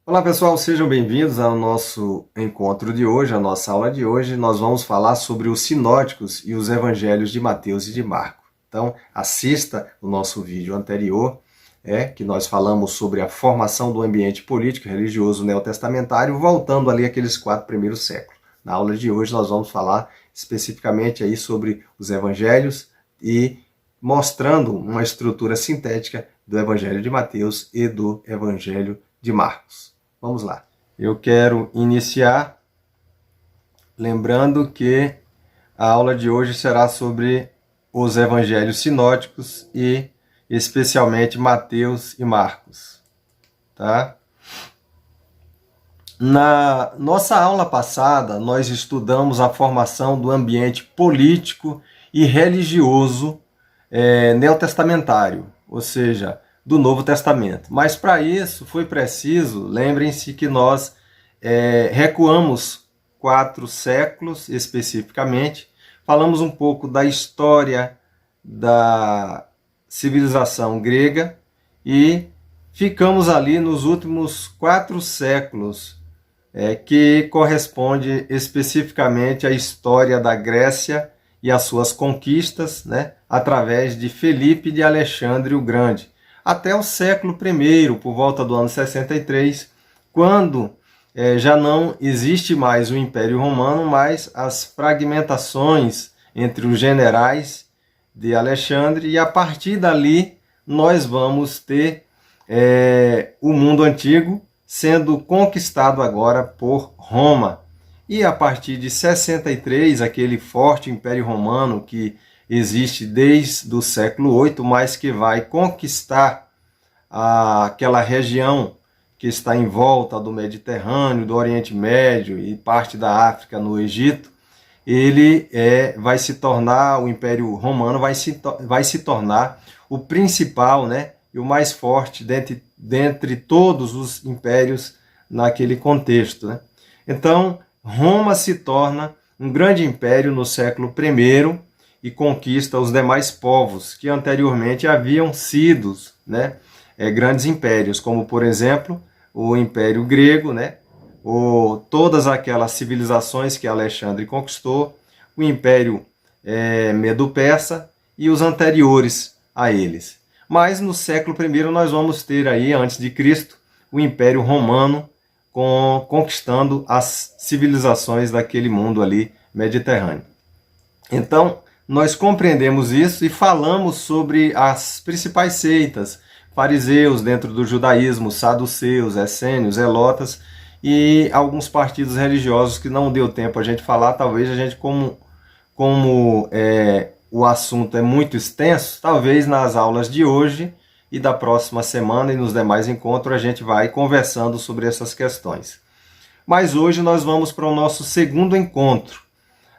Olá pessoal, sejam bem-vindos ao nosso encontro de hoje, a nossa aula de hoje. Nós vamos falar sobre os sinóticos e os evangelhos de Mateus e de Marcos. Então, assista o nosso vídeo anterior, que nós falamos sobre a formação do ambiente político e religioso neotestamentário, voltando ali aqueles 4 primeiros séculos. Na aula de hoje nós vamos falar especificamente aí sobre os evangelhos e mostrando uma estrutura sintética do evangelho de Mateus e do evangelho de Marcos. Vamos lá. Eu quero iniciar lembrando que a aula de hoje será sobre os evangelhos sinóticos e especialmente Mateus e Marcos, tá? Na nossa aula passada, nós estudamos a formação do ambiente político e religioso neotestamentário, ou seja, do Novo Testamento. Mas para isso foi preciso, lembrem-se que nós recuamos 4 séculos especificamente, falamos um pouco da história da civilização grega e ficamos ali nos últimos 4 séculos, que corresponde especificamente à história da Grécia e as suas conquistas, através de Felipe de Alexandre o Grande, até o século I, por volta do ano 63, quando já não existe mais o Império Romano, mas as fragmentações entre os generais de Alexandre, e a partir dali nós vamos ter o mundo antigo sendo conquistado agora por Roma. E a partir de 63, aquele forte Império Romano que existe desde o século VIII, mas que vai conquistar aquela região que está em volta do Mediterrâneo, do Oriente Médio e parte da África no Egito, ele vai se tornar, o Império Romano vai se tornar o principal, e o mais forte dentre todos os impérios naquele contexto. Então, Roma se torna um grande império no século I e conquista os demais povos que anteriormente haviam sido grandes impérios, como, por exemplo, o Império Grego, ou todas aquelas civilizações que Alexandre conquistou, o Império Medo-Persa e os anteriores a eles. Mas no século I nós vamos ter aí, antes de Cristo, o Império Romano conquistando as civilizações daquele mundo ali mediterrâneo. Então, nós compreendemos isso e falamos sobre as principais seitas, fariseus dentro do judaísmo, saduceus, essênios, zelotas e alguns partidos religiosos que não deu tempo a gente falar. Talvez a gente, como o assunto é muito extenso, talvez nas aulas de hoje e da próxima semana e nos demais encontros a gente vai conversando sobre essas questões. Mas hoje nós vamos para o nosso segundo encontro.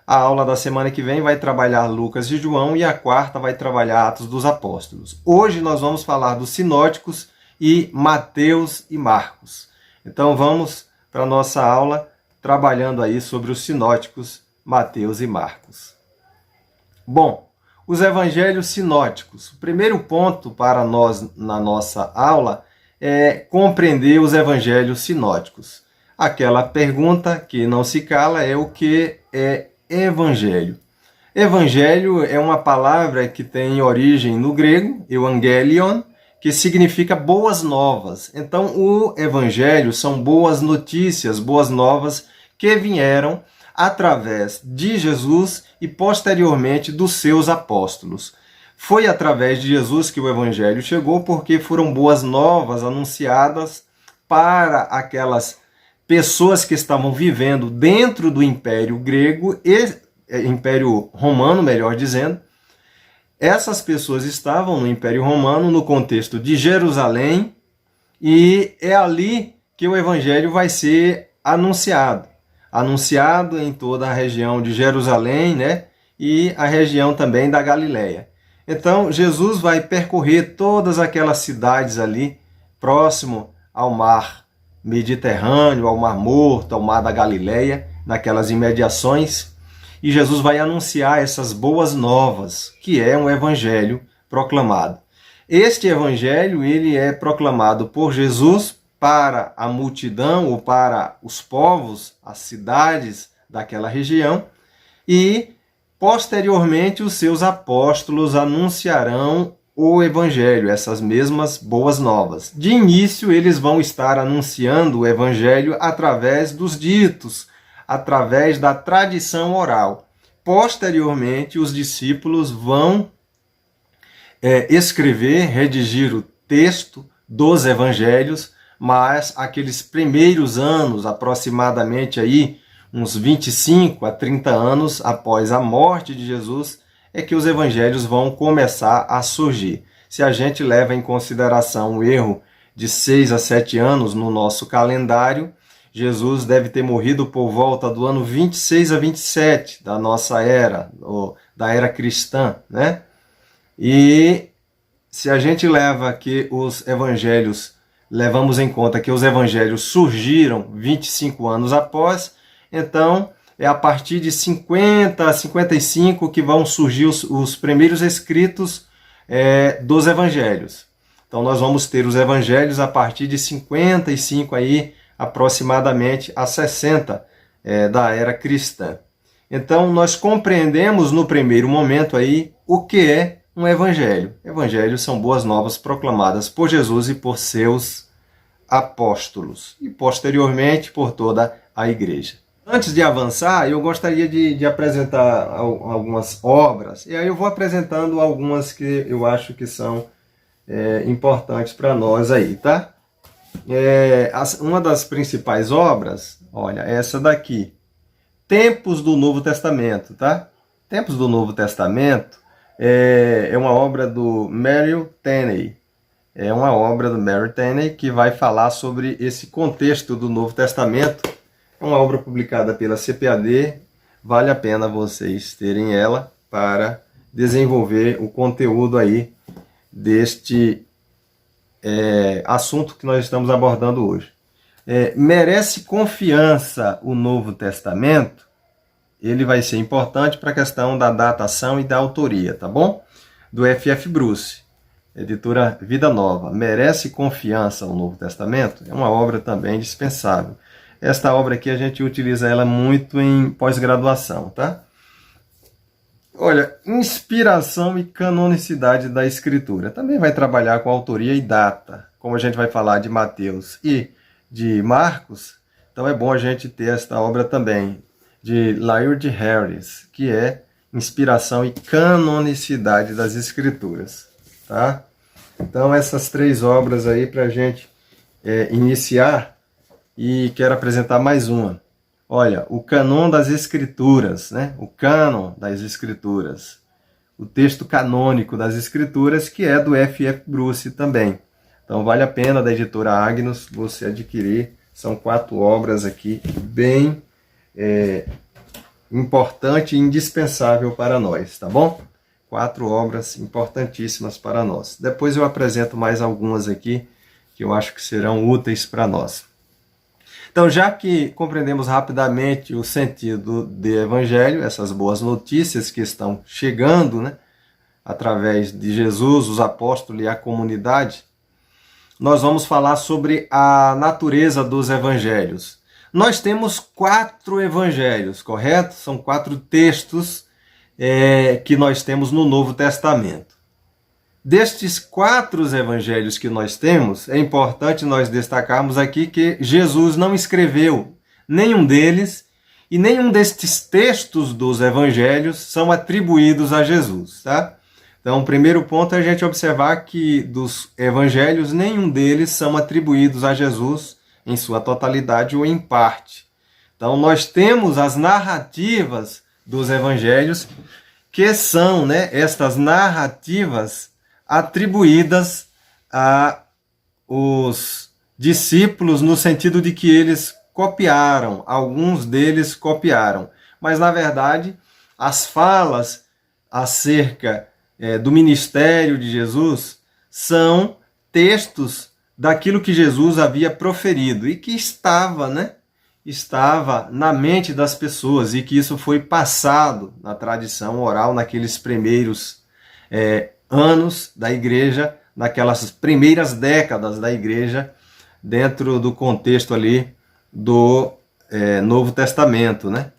A aula da semana que vem vai trabalhar Lucas e João e a quarta vai trabalhar Atos dos Apóstolos. Hoje nós vamos falar dos sinóticos e Mateus e Marcos. Então vamos para a nossa aula trabalhando aí sobre os sinóticos, Mateus e Marcos. Bom, os evangelhos sinóticos. O primeiro ponto para nós na nossa aula é compreender os evangelhos sinóticos. Aquela pergunta que não se cala é o que é evangelho. Evangelho é uma palavra que tem origem no grego, evangelion, que significa boas novas. Então, o evangelho são boas notícias, boas novas que vieram através de Jesus e posteriormente dos seus apóstolos. Foi através de Jesus que o evangelho chegou, porque foram boas novas anunciadas para aquelas pessoas que estavam vivendo dentro do Império Grego e Império Romano, melhor dizendo. Essas pessoas estavam no Império Romano, no contexto de Jerusalém, e é ali que o evangelho vai ser anunciado em toda a região de Jerusalém, e a região também da Galileia. Então, Jesus vai percorrer todas aquelas cidades ali, próximo ao mar Mediterrâneo, ao Mar Morto, ao Mar da Galileia, naquelas imediações, e Jesus vai anunciar essas boas novas, que é um evangelho proclamado. Este evangelho ele é proclamado por Jesus para a multidão ou para os povos, as cidades daquela região, e posteriormente os seus apóstolos anunciarão o evangelho, essas mesmas boas novas. De início, eles vão estar anunciando o evangelho através dos ditos, através da tradição oral. Posteriormente, os discípulos vão escrever, redigir o texto dos evangelhos, mas aqueles primeiros anos, aproximadamente aí, uns 25 a 30 anos após a morte de Jesus, é que os evangelhos vão começar a surgir. Se a gente leva em consideração o erro de 6 a 7 anos no nosso calendário, Jesus deve ter morrido por volta do ano 26 a 27 da nossa era, ou da era cristã, né? E se a gente leva que os evangelhos, levamos em conta que os evangelhos surgiram 25 anos após, então é a partir de 50 a 55 que vão surgir os primeiros escritos dos evangelhos. Então nós vamos ter os evangelhos a partir de 55 aí, aproximadamente a 60 da era cristã. Então nós compreendemos no primeiro momento aí o que é um evangelho. Evangelhos são boas novas proclamadas por Jesus e por seus apóstolos, e posteriormente por toda a igreja. Antes de avançar, eu gostaria de apresentar algumas obras, e aí eu vou apresentando algumas que eu acho que são importantes para nós aí, tá? Uma das principais obras, olha, essa daqui, Tempos do Novo Testamento, tá? Tempos do Novo Testamento é uma obra do Merrill Tenney. É uma obra do Merrill Tenney que vai falar sobre esse contexto do Novo Testamento. É uma obra publicada pela CPAD, vale a pena vocês terem ela para desenvolver o conteúdo aí deste assunto que nós estamos abordando hoje. Merece confiança o Novo Testamento? Ele vai ser importante para a questão da datação e da autoria, tá bom? Do F.F. Bruce, editora Vida Nova. Merece confiança o Novo Testamento? É uma obra também dispensável. Esta obra aqui a gente utiliza ela muito em pós-graduação, tá? Olha, inspiração e canonicidade da Escritura. Também vai trabalhar com autoria e data. Como a gente vai falar de Mateus e de Marcos, então é bom a gente ter esta obra também, de Laird Harris, que é Inspiração e Canonicidade das Escrituras, tá? Então essas três obras aí para a gente iniciar, e quero apresentar mais uma. Olha, o Cânon das Escrituras, né? O Cânon das Escrituras, o texto canônico das Escrituras, que é do F.F. Bruce também. Então vale a pena, da editora Agnus, você adquirir. São 4 obras aqui bem importante e indispensável para nós, tá bom? 4 obras importantíssimas para nós. Depois eu apresento mais algumas aqui que eu acho que serão úteis para nós. Então, já que compreendemos rapidamente o sentido do Evangelho, essas boas notícias que estão chegando, né, através de Jesus, os apóstolos e a comunidade, nós vamos falar sobre a natureza dos evangelhos. Nós temos 4 evangelhos, correto? São 4 textos que nós temos no Novo Testamento. Destes 4 evangelhos que nós temos, é importante nós destacarmos aqui que Jesus não escreveu nenhum deles, e nenhum destes textos dos evangelhos são atribuídos a Jesus, tá? Então, o primeiro ponto é a gente observar que dos evangelhos, nenhum deles são atribuídos a Jesus em sua totalidade ou em parte. Então, nós temos as narrativas dos evangelhos, que são, né, estas narrativas atribuídas a os discípulos, no sentido de que eles copiaram, alguns deles copiaram. Mas, na verdade, as falas acerca do ministério de Jesus são textos daquilo que Jesus havia proferido e que estava na mente das pessoas, e que isso foi passado na tradição oral naqueles primeiros anos da igreja, naquelas primeiras décadas da igreja, dentro do contexto ali do Novo Testamento, né?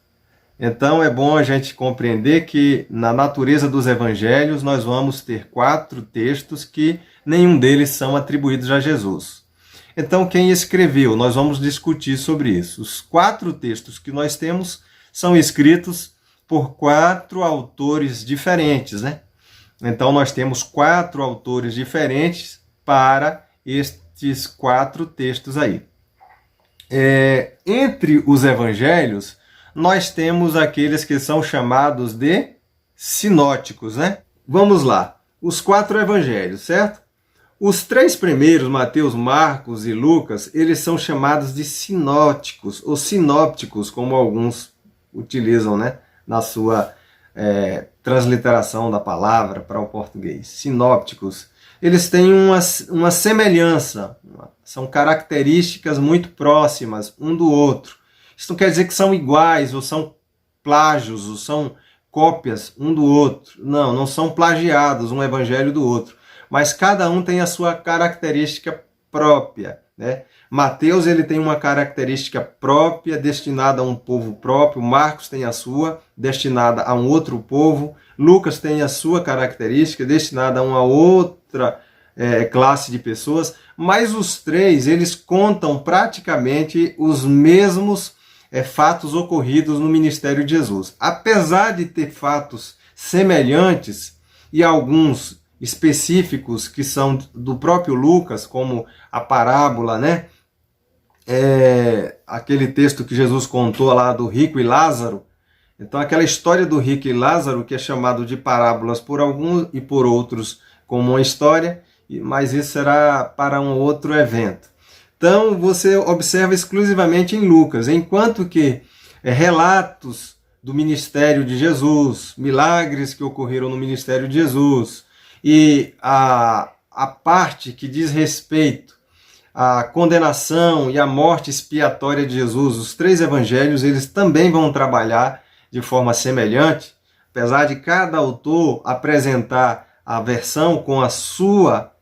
Então é bom a gente compreender que na natureza dos evangelhos nós vamos ter 4 textos que nenhum deles são atribuídos a Jesus. Então quem escreveu? Nós vamos discutir sobre isso. Os 4 textos que nós temos são escritos por 4 autores diferentes, né? Então nós temos 4 autores diferentes para estes 4 textos aí. Entre os evangelhos, nós temos aqueles que são chamados de sinóticos, né? Vamos lá. Os 4 evangelhos, certo? Os 3 primeiros, Mateus, Marcos e Lucas, eles são chamados de sinóticos, ou sinópticos, como alguns utilizam, né? Na sua transliteração da palavra para o português. Sinópticos. Eles têm uma semelhança, são características muito próximas um do outro. Isso não quer dizer que são iguais, ou são plágios, ou são cópias um do outro. Não, não são plagiados um evangelho do outro. Mas cada um tem a sua característica própria, né? Mateus ele tem uma característica própria, destinada a um povo próprio. Marcos tem a sua, destinada a um outro povo. Lucas tem a sua característica, destinada a uma outra classe de pessoas. Mas os 3, eles contam praticamente os mesmos fatos ocorridos no ministério de Jesus. Apesar de ter fatos semelhantes e alguns específicos que são do próprio Lucas, como a parábola, né? Aquele texto que Jesus contou lá do rico e Lázaro. Então aquela história do rico e Lázaro, que é chamado de parábolas por alguns e por outros como uma história, mas isso será para um outro evento. Então você observa exclusivamente em Lucas, enquanto que relatos do ministério de Jesus, milagres que ocorreram no ministério de Jesus, e a parte que diz respeito à condenação e à morte expiatória de Jesus, os 3 evangelhos, eles também vão trabalhar de forma semelhante, apesar de cada autor apresentar a versão com a sua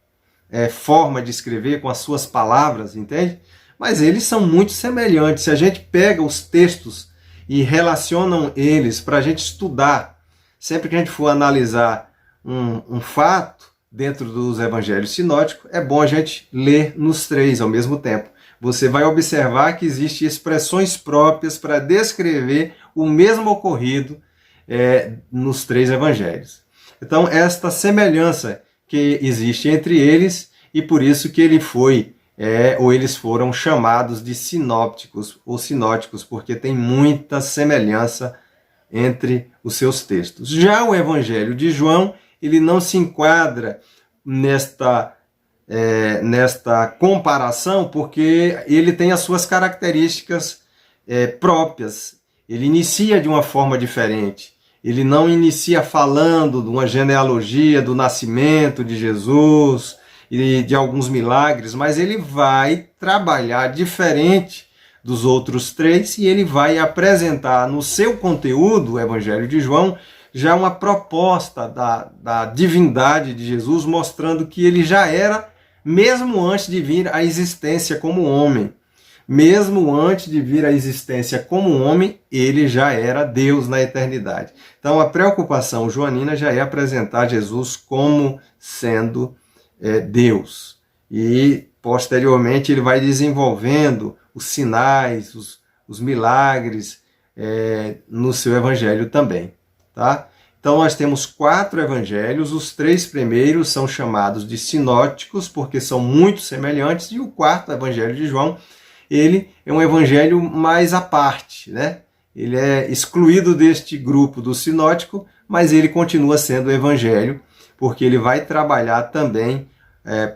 forma de escrever, com as suas palavras, entende? Mas eles são muito semelhantes. Se a gente pega os textos e relaciona eles para a gente estudar, sempre que a gente for analisar um fato dentro dos evangelhos sinóticos, é bom a gente ler nos 3 ao mesmo tempo. Você vai observar que existem expressões próprias para descrever o mesmo ocorrido nos 3 evangelhos. Então, esta semelhança que existe entre eles, e por isso que ele foi, ou eles foram chamados de sinópticos ou sinóticos, porque tem muita semelhança entre os seus textos. Já o evangelho de João, ele não se enquadra nesta comparação, porque ele tem as suas características próprias. Ele inicia de uma forma diferente. Ele não inicia falando de uma genealogia do nascimento de Jesus e de alguns milagres, mas ele vai trabalhar diferente dos outros 3 e ele vai apresentar no seu conteúdo, o Evangelho de João, já uma proposta da divindade de Jesus, mostrando que ele já era, mesmo antes de vir à existência como homem. Mesmo antes de vir à existência como homem, ele já era Deus na eternidade. Então a preocupação joanina já é apresentar Jesus como sendo Deus. E posteriormente ele vai desenvolvendo os sinais, os milagres no seu evangelho também. Tá? Então nós temos 4 evangelhos, os 3 primeiros são chamados de sinóticos, porque são muito semelhantes, e o 4º evangelho de João, ele é um evangelho mais à parte, né? Ele é excluído deste grupo do sinótico, mas ele continua sendo evangelho, porque ele vai trabalhar também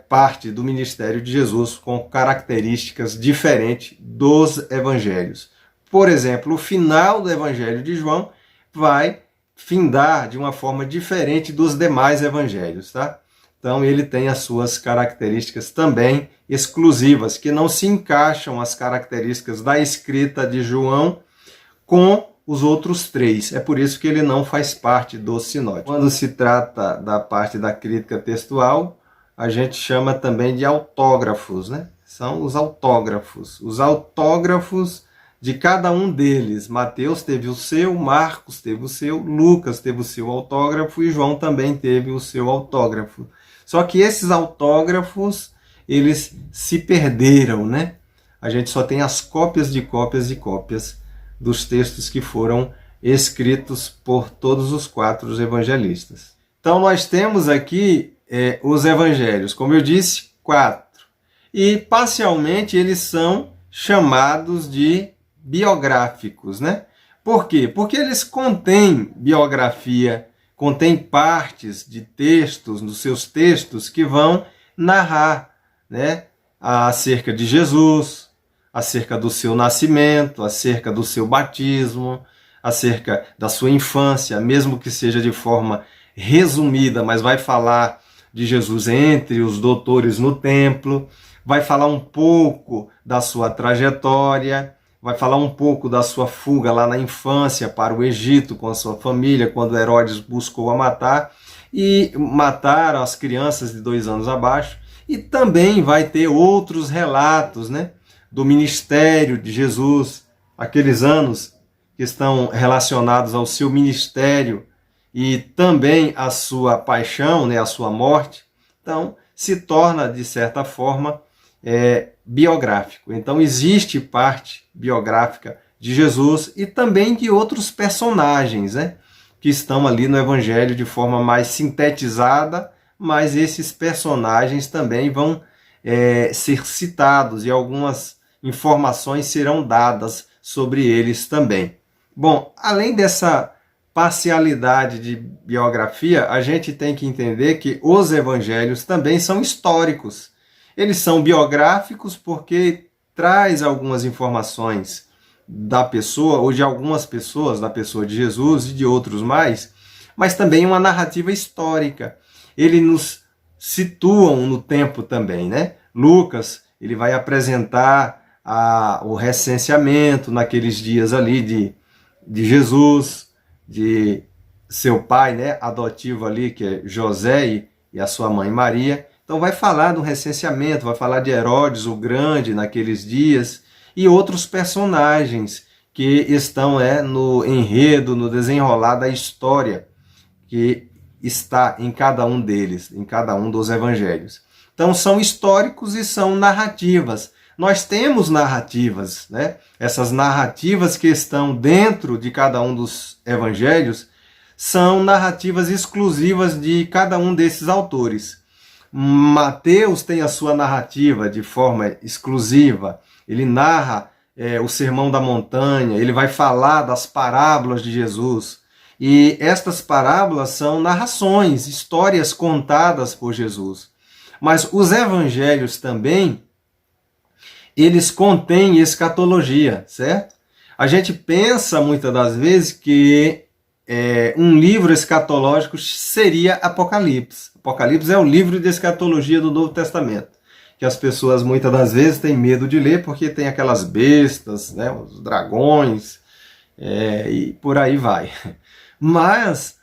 parte do ministério de Jesus com características diferentes dos evangelhos. Por exemplo, o final do evangelho de João vai findar de uma forma diferente dos demais evangelhos, tá? Então ele tem as suas características também exclusivas, que não se encaixam as características da escrita de João com os outros 3. É por isso que ele não faz parte do sinótico. Quando se trata da parte da crítica textual, a gente chama também de autógrafos, né? São os autógrafos. Os autógrafos de cada um deles. Mateus teve o seu, Marcos teve o seu, Lucas teve o seu autógrafo e João também teve o seu autógrafo. Só que esses autógrafos, eles se perderam, né? A gente só tem as cópias de cópias de cópias dos textos que foram escritos por todos os 4 evangelistas. Então nós temos aqui os evangelhos, como eu disse, 4. E parcialmente eles são chamados de biográficos, né? Por quê? Porque eles contêm biografia, contêm partes de textos, dos seus textos, que vão narrar, né, acerca de Jesus, acerca do seu nascimento, acerca do seu batismo, acerca da sua infância, mesmo que seja de forma resumida, mas vai falar de Jesus entre os doutores no templo, vai falar um pouco da sua trajetória, vai falar um pouco da sua fuga lá na infância para o Egito com a sua família, quando Herodes buscou a matar, e mataram as crianças de 2 anos abaixo, e também vai ter outros relatos, né, do ministério de Jesus, aqueles anos que estão relacionados ao seu ministério e também à sua paixão, né, à sua morte. Então, se torna, de certa forma, biográfico. Então, existe parte biográfica de Jesus e também de outros personagens, né, que estão ali no Evangelho de forma mais sintetizada, mas esses personagens também vão ser citados e algumas informações serão dadas sobre eles também. Bom, além dessa parcialidade de biografia, a gente tem que entender que os evangelhos também são históricos. Eles são biográficos porque traz algumas informações da pessoa, ou de algumas pessoas, da pessoa de Jesus e de outros mais, mas também uma narrativa histórica. Eles nos situam no tempo também, né? Lucas, ele vai apresentar o recenseamento naqueles dias ali de Jesus, de seu pai, né, adotivo ali, que é José e a sua mãe Maria. Então vai falar do recenseamento, vai falar de Herodes o Grande naqueles dias e outros personagens que estão no enredo, no desenrolar da história que está em cada um deles, em cada um dos evangelhos. Então são históricos e são narrativas. Nós temos narrativas, né? Essas narrativas que estão dentro de cada um dos evangelhos são narrativas exclusivas de cada um desses autores. Mateus tem a sua narrativa de forma exclusiva, ele narra o Sermão da Montanha, ele vai falar das parábolas de Jesus. E estas parábolas são narrações, histórias contadas por Jesus. Mas os evangelhos também, eles contêm escatologia, certo? A gente pensa muitas das vezes que um livro escatológico seria Apocalipse. Apocalipse é o livro de escatologia do Novo Testamento, que as pessoas muitas das vezes têm medo de ler porque tem aquelas bestas, né, os dragões, e por aí vai. Mas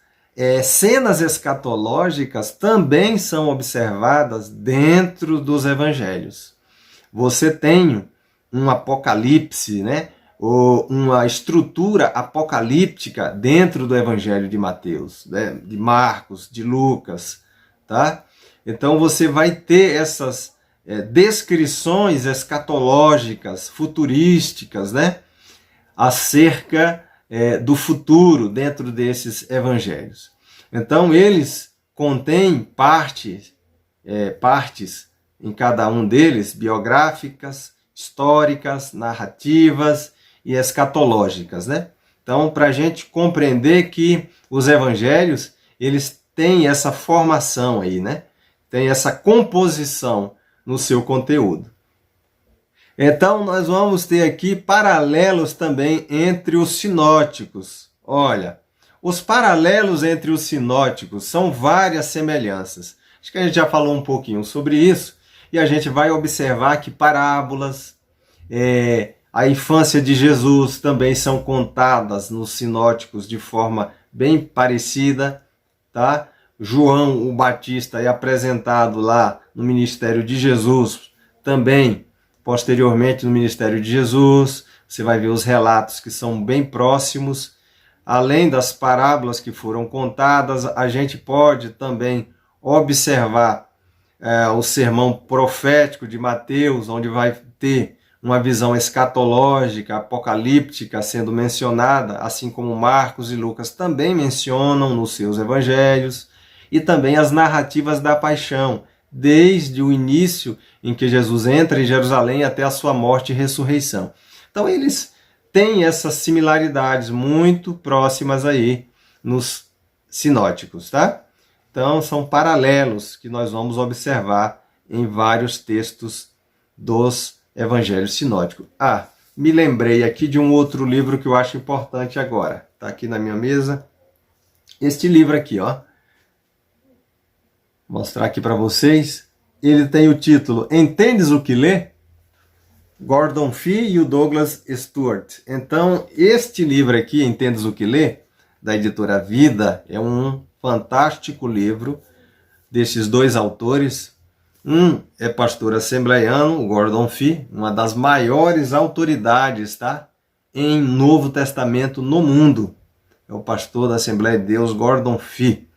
cenas escatológicas também são observadas dentro dos evangelhos. Você tem um apocalipse, né? Ou uma estrutura apocalíptica dentro do Evangelho de Mateus, né? De Marcos, de Lucas, tá? Então você vai ter essas descrições escatológicas, futurísticas, né? Acerca do futuro dentro desses evangelhos. Então eles contêm partes em cada um deles, biográficas, históricas, narrativas e escatológicas, né? Então, para a gente compreender que os evangelhos, eles têm essa formação aí, né? Tem essa composição no seu conteúdo. Então, nós vamos ter aqui paralelos também entre os sinóticos. Olha, os paralelos entre os sinóticos são várias semelhanças. Acho que a gente já falou um pouquinho sobre isso. E a gente vai observar que parábolas, a infância de Jesus também são contadas nos sinóticos de forma bem parecida, tá? João o Batista é apresentado lá no ministério de Jesus, também posteriormente no ministério de Jesus. Você vai ver os relatos que são bem próximos. Além das parábolas que foram contadas, a gente pode também observar o sermão profético de Mateus, onde vai ter uma visão escatológica, apocalíptica sendo mencionada, assim como Marcos e Lucas também mencionam nos seus evangelhos, e também as narrativas da paixão, desde o início em que Jesus entra em Jerusalém até a sua morte e ressurreição. Então eles têm essas similaridades muito próximas aí nos sinóticos, tá? Então são paralelos que nós vamos observar em vários textos dos evangelhos sinóticos. Me lembrei aqui de um outro livro que eu acho importante agora. Está aqui na minha mesa. Este livro aqui, ó. Vou mostrar aqui para vocês. Ele tem o título Entendes o que lê? Gordon Fee e o Douglas Stuart. Então, este livro aqui, Entendes o que lê? Da editora Vida, é um fantástico livro desses dois autores. Um é pastor assembleiano, o Gordon Fee, uma das maiores autoridades, tá, em Novo Testamento no mundo. É o pastor da Assembleia de Deus, Gordon Fee.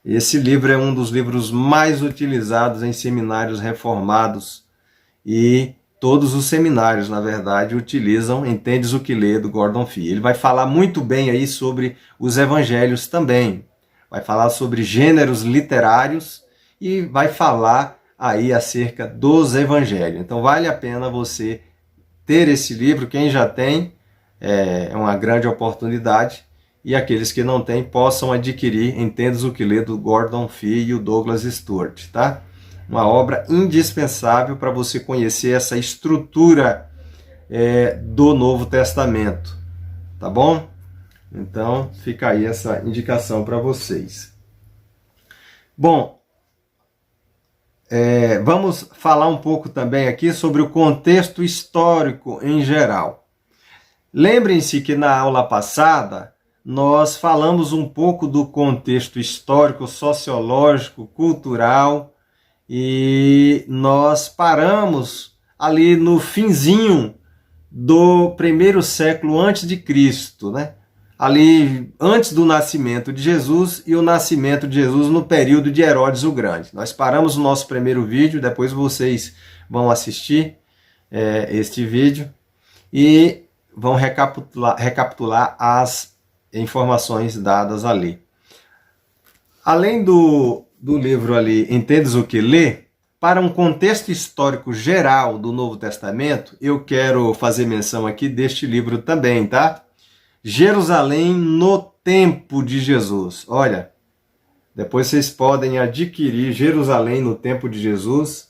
Esse livro é um dos livros mais utilizados em seminários reformados. E todos os seminários, na verdade, utilizam Entendes o que lê, do Gordon Fee. Ele vai falar muito bem aí sobre os evangelhos também. Vai falar sobre gêneros literários e vai falar aí acerca dos evangelhos. Então vale a pena você ter esse livro. Quem já tem, é uma grande oportunidade. E aqueles que não têm possam adquirir Entendes o que lê, do Gordon Fee e o Douglas Stuart, tá? Uma obra indispensável para você conhecer essa estrutura do Novo Testamento, tá bom? Então fica aí essa indicação para vocês. Bom, vamos falar um pouco também aqui sobre o contexto histórico em geral. Lembrem-se que na aula passada nós falamos um pouco do contexto histórico, sociológico, cultural, e nós paramos ali no finzinho do primeiro século antes de Cristo, né? Ali antes do nascimento de Jesus e o nascimento de Jesus no período de Herodes o Grande. Nós paramos o nosso primeiro vídeo, depois vocês vão assistir este vídeo e vão recapitular as informações dadas ali. Além do livro ali, Entendes o que lê? Para um contexto histórico geral do Novo Testamento, eu quero fazer menção aqui deste livro também, tá? Jerusalém no tempo de Jesus. Olha, depois vocês podem adquirir Jerusalém no tempo de Jesus,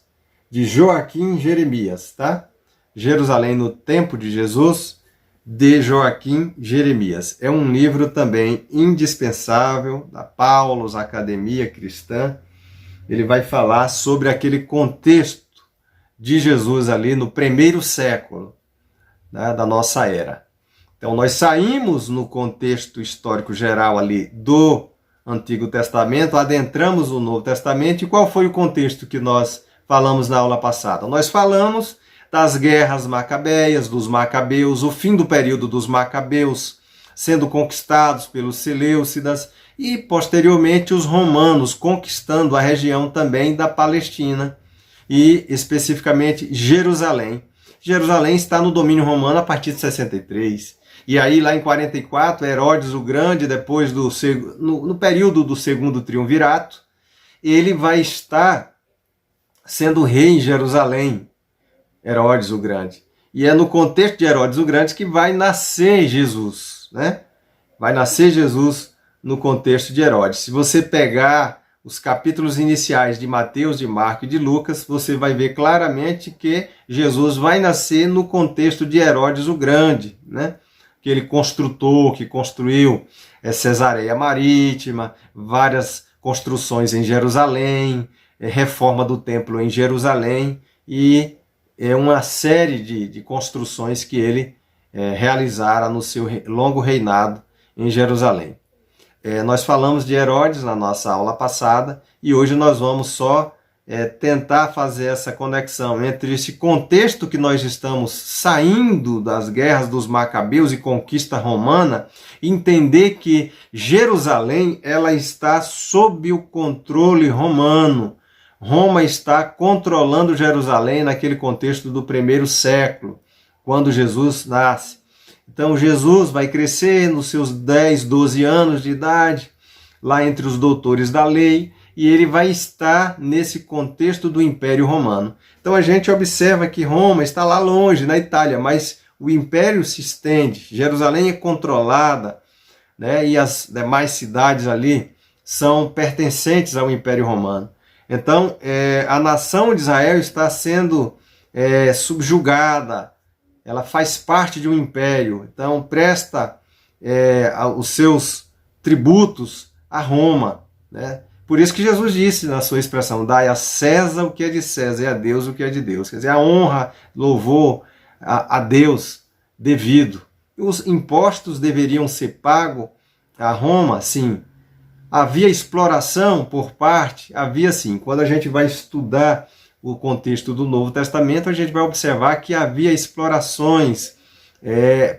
de Joaquim Jeremias, tá? Jerusalém no tempo de Jesus, de Joaquim Jeremias. É um livro também indispensável, da Paulus, Academia Cristã. Ele vai falar sobre aquele contexto de Jesus ali no primeiro século, né, da nossa era. Então nós saímos no contexto histórico geral ali do Antigo Testamento, adentramos no Novo Testamento. E qual foi o contexto que nós falamos na aula passada? Nós falamos das guerras macabeias, dos macabeus, o fim do período dos macabeus, sendo conquistados pelos seleucidas, e posteriormente os romanos conquistando a região também da Palestina, e especificamente Jerusalém. Jerusalém está no domínio romano a partir de 63. E aí lá em 44, Herodes o Grande, depois no período do segundo triunvirato, ele vai estar sendo rei em Jerusalém, Herodes o Grande. E é no contexto de Herodes o Grande que vai nascer Jesus, né? Vai nascer Jesus no contexto de Herodes. Se você pegar os capítulos iniciais de Mateus, de Marcos e de Lucas, você vai ver claramente que Jesus vai nascer no contexto de Herodes o Grande, né? Aquele construtor que construiu Cesareia Marítima, várias construções em Jerusalém, reforma do templo em Jerusalém, e uma série de construções que ele realizara no seu longo reinado em Jerusalém. Nós falamos de Herodes na nossa aula passada e hoje nós vamos só tentar fazer essa conexão entre esse contexto que nós estamos saindo das guerras dos Macabeus e conquista romana, entender que Jerusalém ela está sob o controle romano. Roma está controlando Jerusalém naquele contexto do primeiro século, quando Jesus nasce. Então Jesus vai crescer nos seus 10, 12 anos de idade, lá entre os doutores da lei, e ele vai estar nesse contexto do Império Romano. Então a gente observa que Roma está lá longe, na Itália, mas o Império se estende, Jerusalém é controlada, né, e as demais cidades ali são pertencentes ao Império Romano. Então a nação de Israel está sendo subjugada, ela faz parte de um império, então presta os seus tributos a Roma, né? Por isso que Jesus disse na sua expressão, dai a César o que é de César e a Deus o que é de Deus. Quer dizer, a honra, louvor a Deus devido. Os impostos deveriam ser pagos a Roma, sim. Havia exploração por parte? Havia sim. Quando a gente vai estudar o contexto do Novo Testamento, a gente vai observar que havia explorações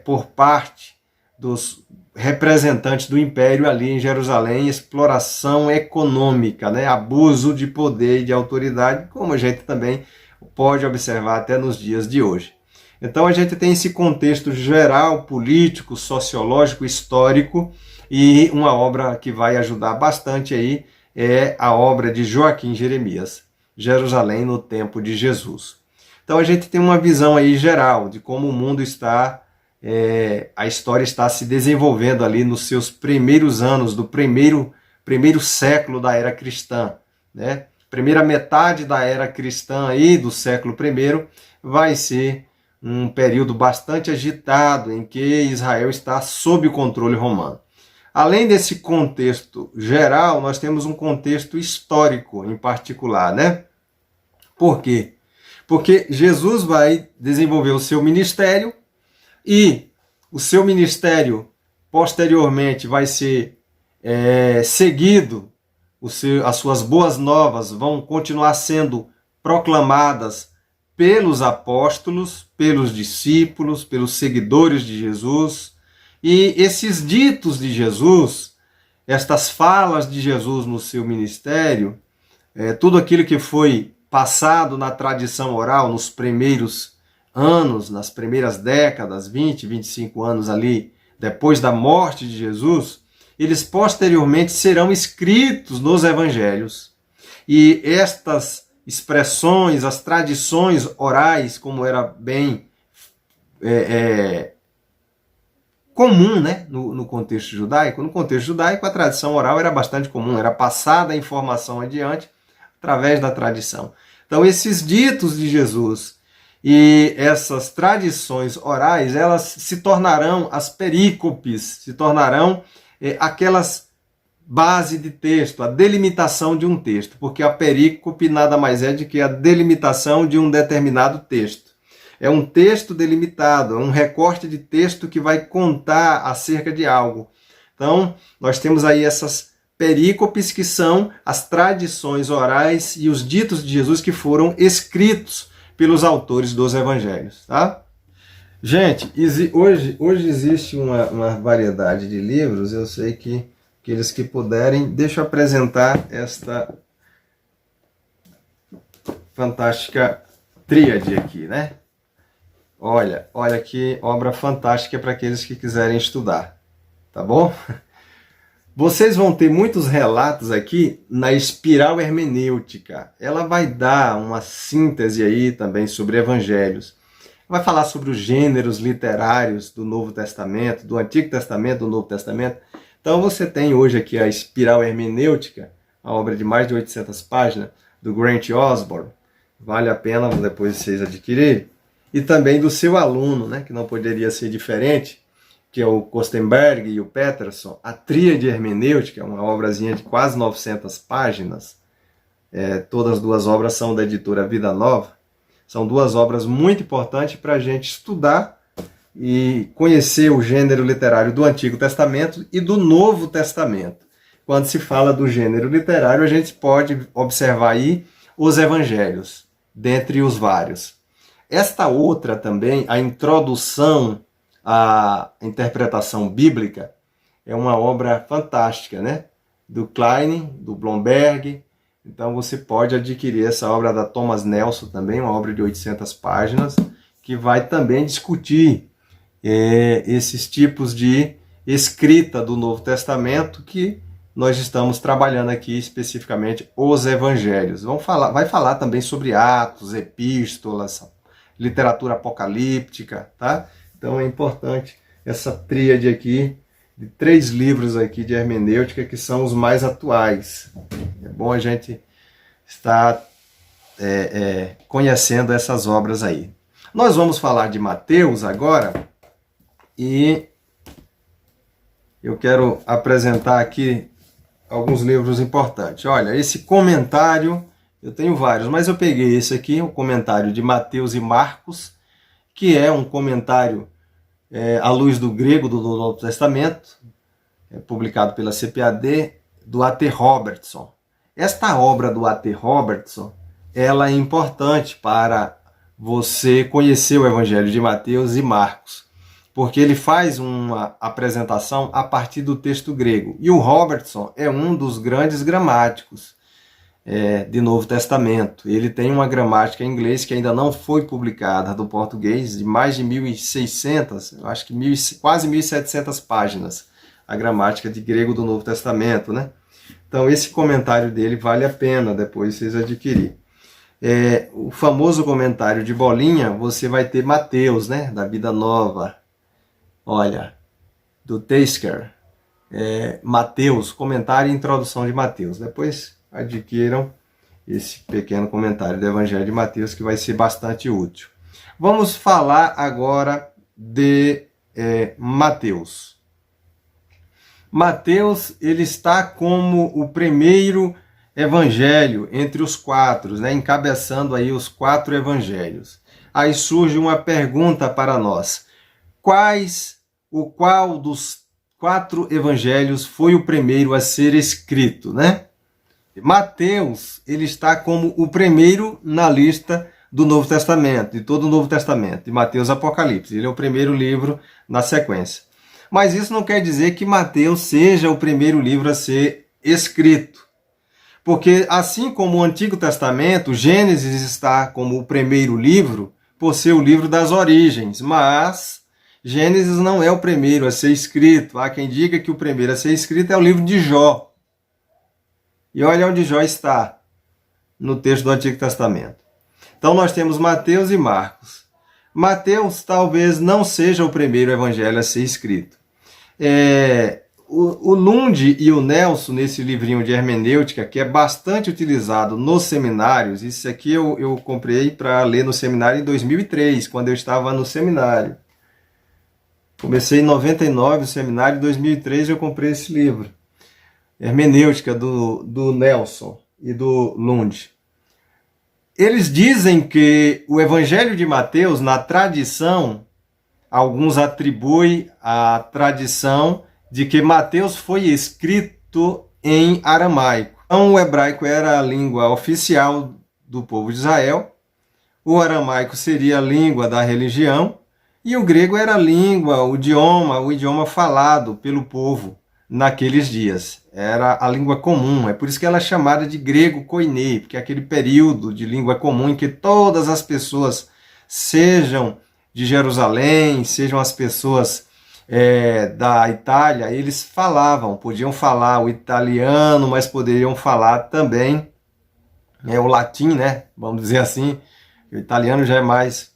por parte dos representantes do império ali em Jerusalém, exploração econômica, né? Abuso de poder e de autoridade, como a gente também pode observar até nos dias de hoje. Então a gente tem esse contexto geral, político, sociológico, histórico, e uma obra que vai ajudar bastante aí é a obra de Joaquim Jeremias, Jerusalém no tempo de Jesus. Então a gente tem uma visão aí geral de como o mundo está, a história está se desenvolvendo ali nos seus primeiros anos, do primeiro século da era cristã, né? Primeira metade da era cristã aí, do século I, vai ser um período bastante agitado em que Israel está sob o controle romano. Além desse contexto geral, nós temos um contexto histórico em particular, né? Por quê? Porque Jesus vai desenvolver o seu ministério e o seu ministério posteriormente vai ser seguido, as suas boas novas vão continuar sendo proclamadas pelos apóstolos, pelos discípulos, pelos seguidores de Jesus. E esses ditos de Jesus, estas falas de Jesus no seu ministério, tudo aquilo que foi passado na tradição oral nos primeiros anos, nas primeiras décadas, 20, 25 anos ali, depois da morte de Jesus, eles posteriormente serão escritos nos evangelhos. E estas expressões, as tradições orais, como era bem comum, né, no contexto judaico. No contexto judaico, a tradição oral era bastante comum, era passada a informação adiante através da tradição. Então, esses ditos de Jesus e essas tradições orais, elas se tornarão as perícopes, se tornarão aquelas base de texto, a delimitação de um texto, porque a perícope nada mais é do que a delimitação de um determinado texto. É um texto delimitado, é um recorte de texto que vai contar acerca de algo. Então, nós temos aí essas perícopes que são as tradições orais e os ditos de Jesus que foram escritos pelos autores dos evangelhos, tá? Gente, hoje existe uma variedade de livros, eu sei que aqueles que puderem, deixa eu apresentar esta fantástica tríade aqui, né? Olha que obra fantástica para aqueles que quiserem estudar, tá bom? Vocês vão ter muitos relatos aqui na espiral hermenêutica. Ela vai dar uma síntese aí também sobre evangelhos. Vai falar sobre os gêneros literários do Novo Testamento, do Antigo Testamento, do Novo Testamento. Então você tem hoje aqui a espiral hermenêutica, a obra de mais de 800 páginas, do Grant Osborne. Vale a pena depois vocês adquirirem. E também do seu aluno, né, que não poderia ser diferente, que é o Kostenberg e o Peterson, a Tríade Hermenêutica, uma obrazinha de quase 900 páginas. Todas as duas obras são da editora Vida Nova. São duas obras muito importantes para a gente estudar e conhecer o gênero literário do Antigo Testamento e do Novo Testamento. Quando se fala do gênero literário, a gente pode observar aí os evangelhos, dentre os vários. Esta outra também, a introdução à interpretação bíblica, é uma obra fantástica, né? Do Klein, do Blomberg. Então você pode adquirir essa obra da Thomas Nelson também, uma obra de 800 páginas, que vai também discutir esses tipos de escrita do Novo Testamento que nós estamos trabalhando aqui especificamente os evangelhos. Vai falar também sobre Atos, epístolas, literatura apocalíptica, tá? Então é importante essa tríade aqui, de 3 livros aqui de hermenêutica que são os mais atuais. É bom a gente estar conhecendo essas obras aí. Nós vamos falar de Mateus agora e eu quero apresentar aqui alguns livros importantes. Olha, esse comentário, eu tenho vários, mas eu peguei esse aqui, o comentário de Mateus e Marcos, que é um comentário à luz do grego do Novo Testamento, publicado pela CPAD, do A.T. Robertson. Esta obra do A.T. Robertson, ela é importante para você conhecer o Evangelho de Mateus e Marcos, porque ele faz uma apresentação a partir do texto grego. E o Robertson é um dos grandes gramáticos de Novo Testamento. Ele tem uma gramática em inglês que ainda não foi publicada do português, de mais de 1.600, eu acho que quase 1.700 páginas, a gramática de grego do Novo Testamento, né? Então esse comentário dele vale a pena depois vocês adquirirem. O famoso comentário de bolinha, você vai ter Mateus, né? Da Vida Nova. Olha, do Tasker. Mateus, comentário e introdução de Mateus. Depois adquiram esse pequeno comentário do Evangelho de Mateus, que vai ser bastante útil. Vamos falar agora de Mateus. Mateus, ele está como o primeiro evangelho entre os 4, né, encabeçando aí os 4 evangelhos. Aí surge uma pergunta para nós. Qual dos 4 evangelhos foi o primeiro a ser escrito, né? Mateus, ele está como o primeiro na lista do Novo Testamento, de todo o Novo Testamento, de Mateus e Apocalipse. Ele é o primeiro livro na sequência. Mas isso não quer dizer que Mateus seja o primeiro livro a ser escrito. Porque assim como o Antigo Testamento, Gênesis está como o primeiro livro, por ser o livro das origens, mas Gênesis não é o primeiro a ser escrito. Há quem diga que o primeiro a ser escrito é o livro de Jó. E olha onde Jó está, no texto do Antigo Testamento. Então nós temos Mateus e Marcos. Mateus talvez não seja o primeiro evangelho a ser escrito. O Lund e o Nelson, nesse livrinho de hermenêutica, que é bastante utilizado nos seminários, isso aqui eu comprei para ler no seminário em 2003, quando eu estava no seminário. Comecei em 99 o seminário, em 2003 eu comprei esse livro. Hermenêutica do Nelson e do Lund. Eles dizem que o Evangelho de Mateus, na tradição, alguns atribuem a tradição de que Mateus foi escrito em aramaico. Então, o hebraico era a língua oficial do povo de Israel, o aramaico seria a língua da religião, e o grego era a língua, o idioma falado pelo povo naqueles dias. Era a língua comum, é por isso que ela é chamada de grego koiné, porque é aquele período de língua comum em que todas as pessoas, sejam de Jerusalém, sejam as pessoas da Itália, eles podiam falar o italiano, mas poderiam falar também o latim, né? Vamos dizer assim. O italiano já é mais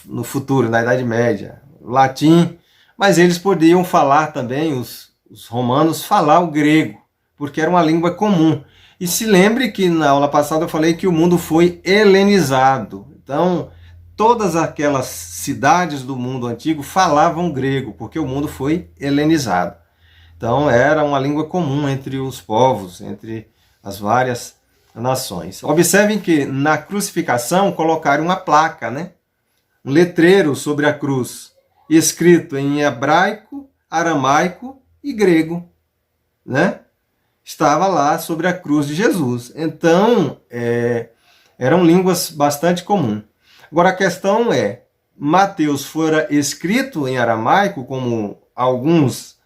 no futuro, na Idade Média. O latim, mas eles podiam falar também, os romanos, falar o grego, porque era uma língua comum. E se lembre que na aula passada eu falei que o mundo foi helenizado. Então, todas aquelas cidades do mundo antigo falavam grego, porque o mundo foi helenizado. Então, era uma língua comum entre os povos, entre as várias nações. Observem que na crucificação colocaram uma placa, né? letreiro sobre a cruz, escrito em hebraico, aramaico e grego, né? Estava lá sobre a cruz de Jesus. Então, eram línguas bastante comuns. Agora, a questão é, Mateus fora escrito em aramaico, como alguns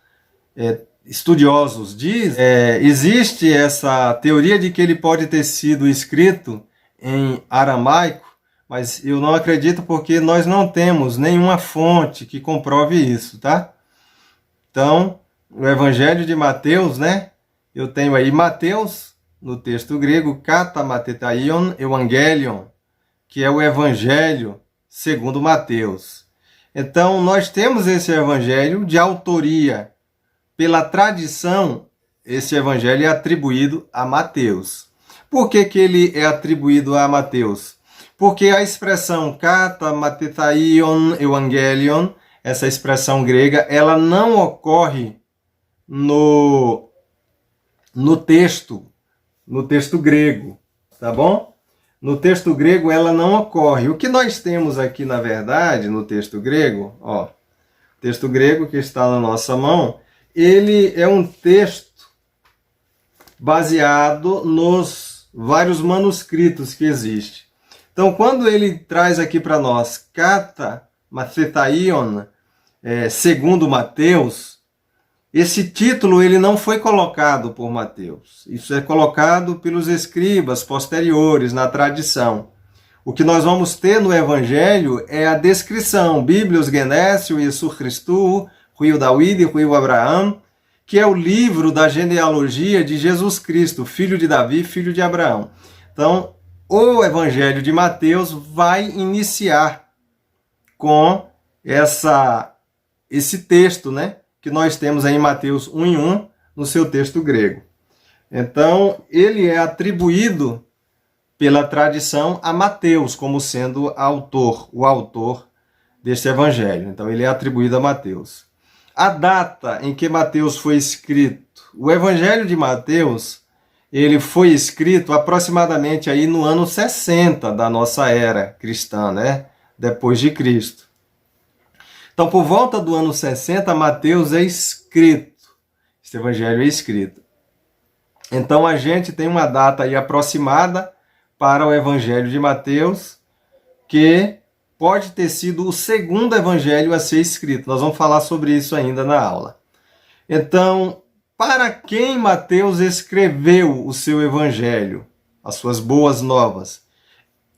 estudiosos dizem, existe essa teoria de que ele pode ter sido escrito em aramaico, mas eu não acredito porque nós não temos nenhuma fonte que comprove isso, tá? Então, o Evangelho de Mateus, né? Eu tenho aí Mateus, no texto grego, kata matetaion evangelion, que é o Evangelho segundo Mateus. Então, nós temos esse Evangelho de autoria. Pela tradição, esse Evangelho é atribuído a Mateus. Por que ele é atribuído a Mateus? Porque a expressão kata matetaion evangelion, essa expressão grega, ela não ocorre no texto grego, tá bom? No texto grego ela não ocorre. O que nós temos aqui, na verdade, no texto grego, ó, o texto grego que está na nossa mão, ele é um texto baseado nos vários manuscritos que existem. Então, quando ele traz aqui para nós kata mathetaion, segundo Mateus, esse título ele não foi colocado por Mateus. Isso é colocado pelos escribas posteriores na tradição. O que nós vamos ter no Evangelho é a descrição, Bíblios Genésio, Jesus Cristo, Rio David e Rio Abraão, que é o livro da genealogia de Jesus Cristo, filho de Davi, filho de Abraão. Então, o Evangelho de Mateus vai iniciar com esse texto, né, que nós temos aí em Mateus 1:1, no seu texto grego. Então, ele é atribuído pela tradição a Mateus, como sendo o autor deste evangelho. Então, ele é atribuído a Mateus. A data em que Mateus foi escrito, o evangelho de Mateus, ele foi escrito aproximadamente aí no ano 60 da nossa era cristã, né? Depois de Cristo. Então, por volta do ano 60, Mateus é escrito. Este evangelho é escrito. Então, a gente tem uma data aí aproximada para o evangelho de Mateus, que pode ter sido o segundo evangelho a ser escrito. Nós vamos falar sobre isso ainda na aula. Então, para quem Mateus escreveu o seu evangelho, as suas boas novas?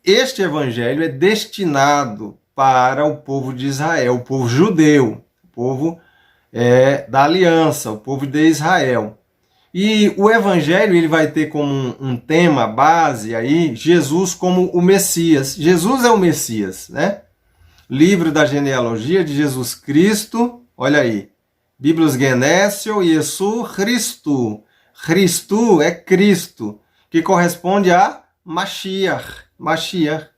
Este evangelho é destinado para o povo de Israel, o povo judeu, o povo da aliança, o povo de Israel. E o evangelho ele vai ter como um tema base aí Jesus como o Messias. Jesus é o Messias, né? Livro da genealogia de Jesus Cristo, olha aí. Bíblios Genésio e Jesus Cristo. Cristo é Cristo, que corresponde a Mashiach. Mashiach.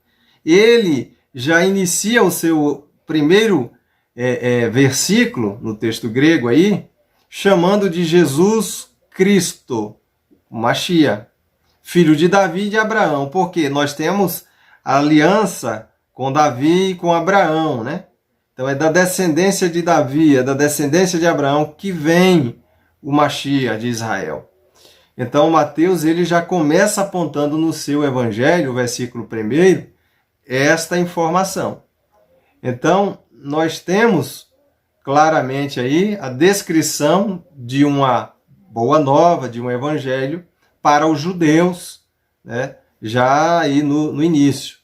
Ele já inicia o seu primeiro versículo no texto grego aí, chamando de Jesus Cristo, Mashiach, filho de Davi e de Abraão, porque nós temos a aliança com Davi e com Abraão, né? Então é da descendência de Davi, é da descendência de Abraão que vem o Mashiach de Israel. Então Mateus ele já começa apontando no seu evangelho, o versículo 1, esta informação. Então nós temos claramente aí a descrição de uma boa nova, de um evangelho para os judeus, né? Já aí no início.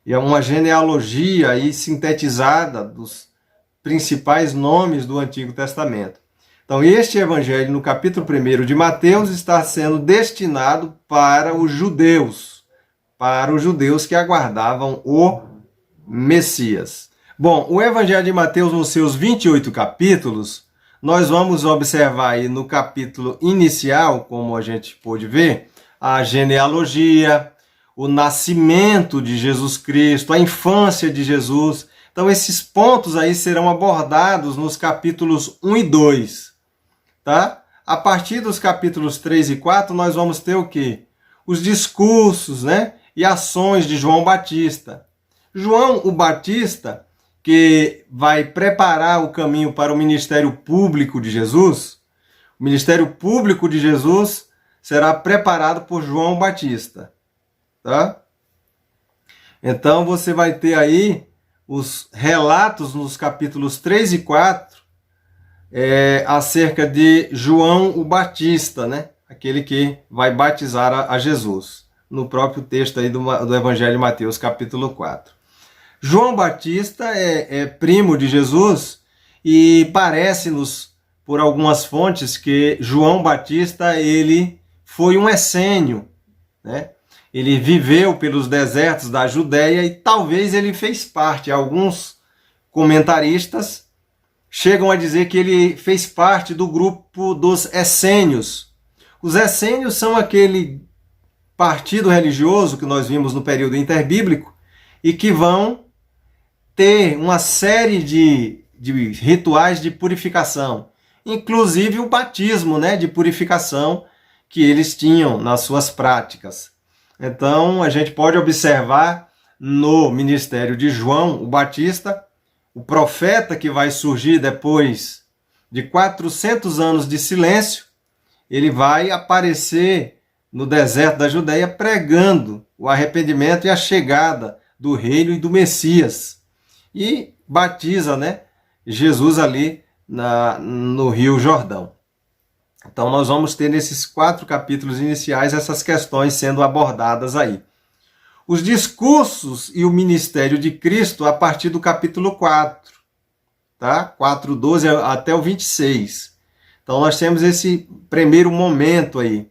E é uma genealogia aí sintetizada dos principais nomes do Antigo Testamento. Então, este evangelho, no capítulo 1 de Mateus, está sendo destinado para os judeus que aguardavam o Messias. Bom, o evangelho de Mateus, nos seus 28 capítulos, nós vamos observar aí no capítulo inicial, como a gente pôde ver, a genealogia, o nascimento de Jesus Cristo, a infância de Jesus. Então, esses pontos aí serão abordados nos capítulos 1 e 2. Tá? A partir dos capítulos 3 e 4, nós vamos ter o quê? Os discursos, né? E ações de João Batista. João o Batista, que vai preparar o caminho para o ministério público de Jesus, o ministério público de Jesus será preparado por João Batista, tá? Então você vai ter aí os relatos nos capítulos 3 e 4 acerca de João o Batista, né? Aquele que vai batizar a Jesus, no próprio texto aí do Evangelho de Mateus, capítulo 4. João Batista é primo de Jesus e parece-nos, por algumas fontes, que João Batista ele foi um essênio, né? Ele viveu pelos desertos da Judéia e talvez ele fez parte. Alguns comentaristas chegam a dizer que ele fez parte do grupo dos essênios. Os essênios são aquele partido religioso que nós vimos no período interbíblico e que vão ter uma série de rituais de purificação, inclusive o batismo, né, de purificação que eles tinham nas suas práticas. Então, a gente pode observar no ministério de João o Batista, o profeta que vai surgir depois de 400 anos de silêncio, ele vai aparecer no deserto da Judéia pregando o arrependimento e a chegada do reino e do Messias. E batiza, né, Jesus ali no Rio Jordão. Então nós vamos ter nesses 4 capítulos iniciais essas questões sendo abordadas aí. Os discursos e o ministério de Cristo a partir do capítulo 4, tá? 4:12 até o 26. Então nós temos esse primeiro momento aí,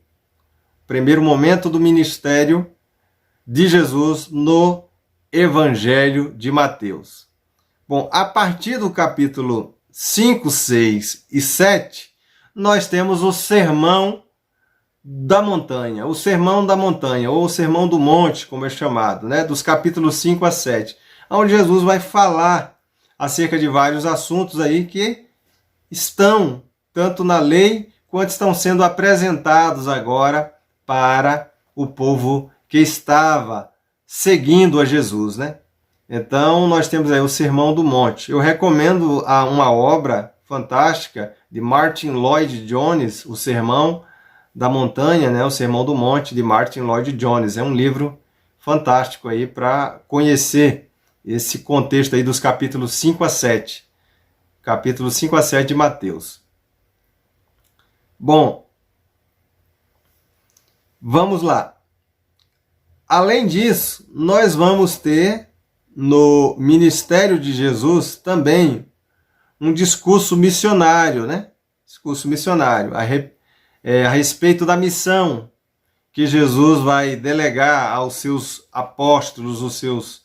primeiro momento do ministério de Jesus no Evangelho de Mateus. Bom, a partir do capítulo 5, 6 e 7, nós temos o Sermão da Montanha, ou o Sermão do Monte, como é chamado, né? Dos capítulos 5 a 7, onde Jesus vai falar acerca de vários assuntos aí que estão tanto na lei quanto estão sendo apresentados agora para o povo que estava seguindo a Jesus, né? Então, nós temos aí o Sermão do Monte. Eu recomendo uma obra fantástica de Martin Lloyd Jones, o Sermão da Montanha, né? O Sermão do Monte, de Martin Lloyd Jones. É um livro fantástico aí para conhecer esse contexto aí dos capítulos 5 a 7. Capítulos 5 a 7 de Mateus. Bom, vamos lá. Além disso, nós vamos ter no ministério de Jesus também um discurso missionário, né? Discurso missionário a respeito da missão que Jesus vai delegar aos seus apóstolos, os seus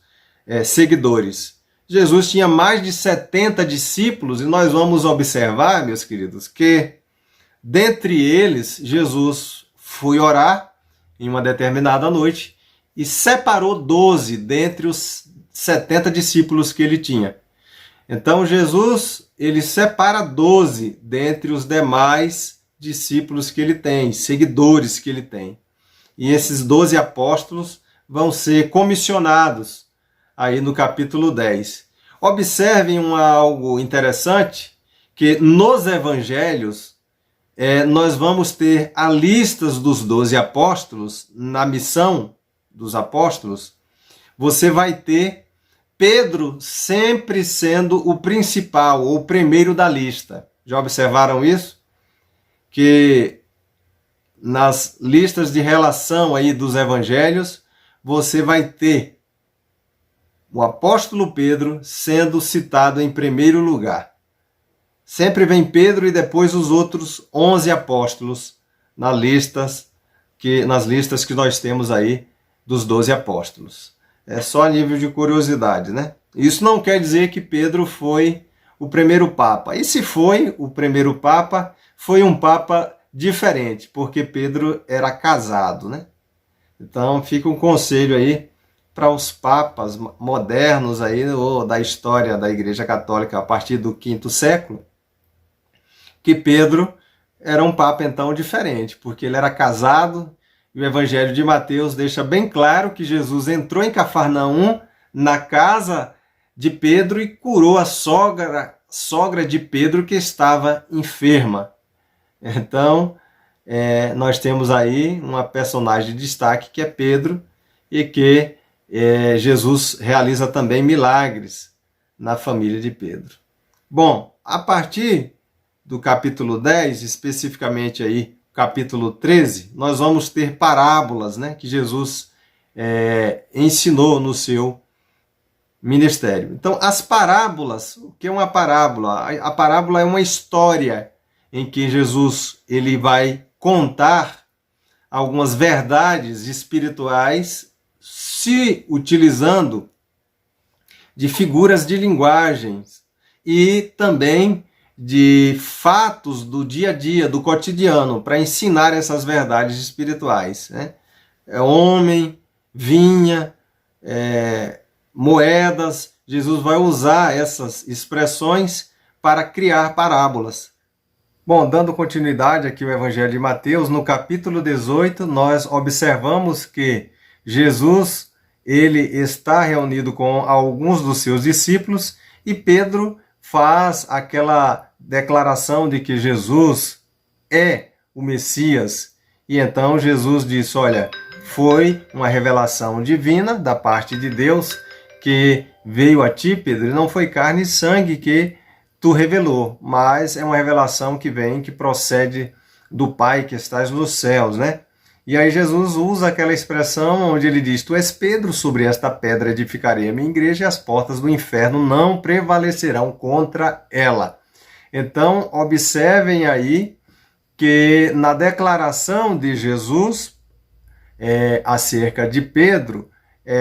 seguidores. Jesus tinha mais de 70 discípulos e nós vamos observar, meus queridos, que dentre eles Jesus foi orar em uma determinada noite e separou 12 dentre os 70 discípulos que ele tinha. Então Jesus, ele separa 12 dentre os demais discípulos que ele tem, seguidores que ele tem. E esses 12 apóstolos vão ser comissionados aí no capítulo 10. Observem algo interessante, que nos evangelhos nós vamos ter a lista dos 12 apóstolos, na missão dos apóstolos, você vai ter Pedro sempre sendo o principal, ou o primeiro da lista. Já observaram isso? Que nas listas de relação aí dos evangelhos, você vai ter o apóstolo Pedro sendo citado em primeiro lugar. Sempre vem Pedro e depois os outros 11 apóstolos nas listas que nós temos aí dos 12 apóstolos. É só a nível de curiosidade, né? Isso não quer dizer que Pedro foi o primeiro papa. E se foi o primeiro papa, foi um papa diferente, porque Pedro era casado, né? Então fica um conselho aí para os papas modernos aí, ou da história da Igreja Católica a partir do 5º século, que Pedro era um papa então diferente, porque ele era casado. E o Evangelho de Mateus deixa bem claro que Jesus entrou em Cafarnaum na casa de Pedro e curou a sogra de Pedro que estava enferma. Então, nós temos aí uma personagem de destaque que é Pedro e que Jesus realiza também milagres na família de Pedro. Bom, a partir do capítulo 10, especificamente aí, capítulo 13, nós vamos ter parábolas, né, que Jesus ensinou no seu ministério. Então, as parábolas, o que é uma parábola? A parábola é uma história em que Jesus ele vai contar algumas verdades espirituais se utilizando de figuras de linguagens e também de fatos do dia a dia, do cotidiano, para ensinar essas verdades espirituais, né? Homem, vinha, moedas. Jesus vai usar essas expressões para criar parábolas. Bom, dando continuidade aqui ao Evangelho de Mateus, no capítulo 18, nós observamos que Jesus ele está reunido com alguns dos seus discípulos e Pedro faz aquela declaração de que Jesus é o Messias. E então Jesus disse, olha, foi uma revelação divina da parte de Deus que veio a ti, Pedro, e não foi carne e sangue que tu revelou, mas é uma revelação que vem, que procede do Pai que estás nos céus, né? E aí Jesus usa aquela expressão onde ele diz, tu és Pedro, sobre esta pedra edificarei a minha igreja e as portas do inferno não prevalecerão contra ela. Então, observem aí que na declaração de Jesus acerca de Pedro,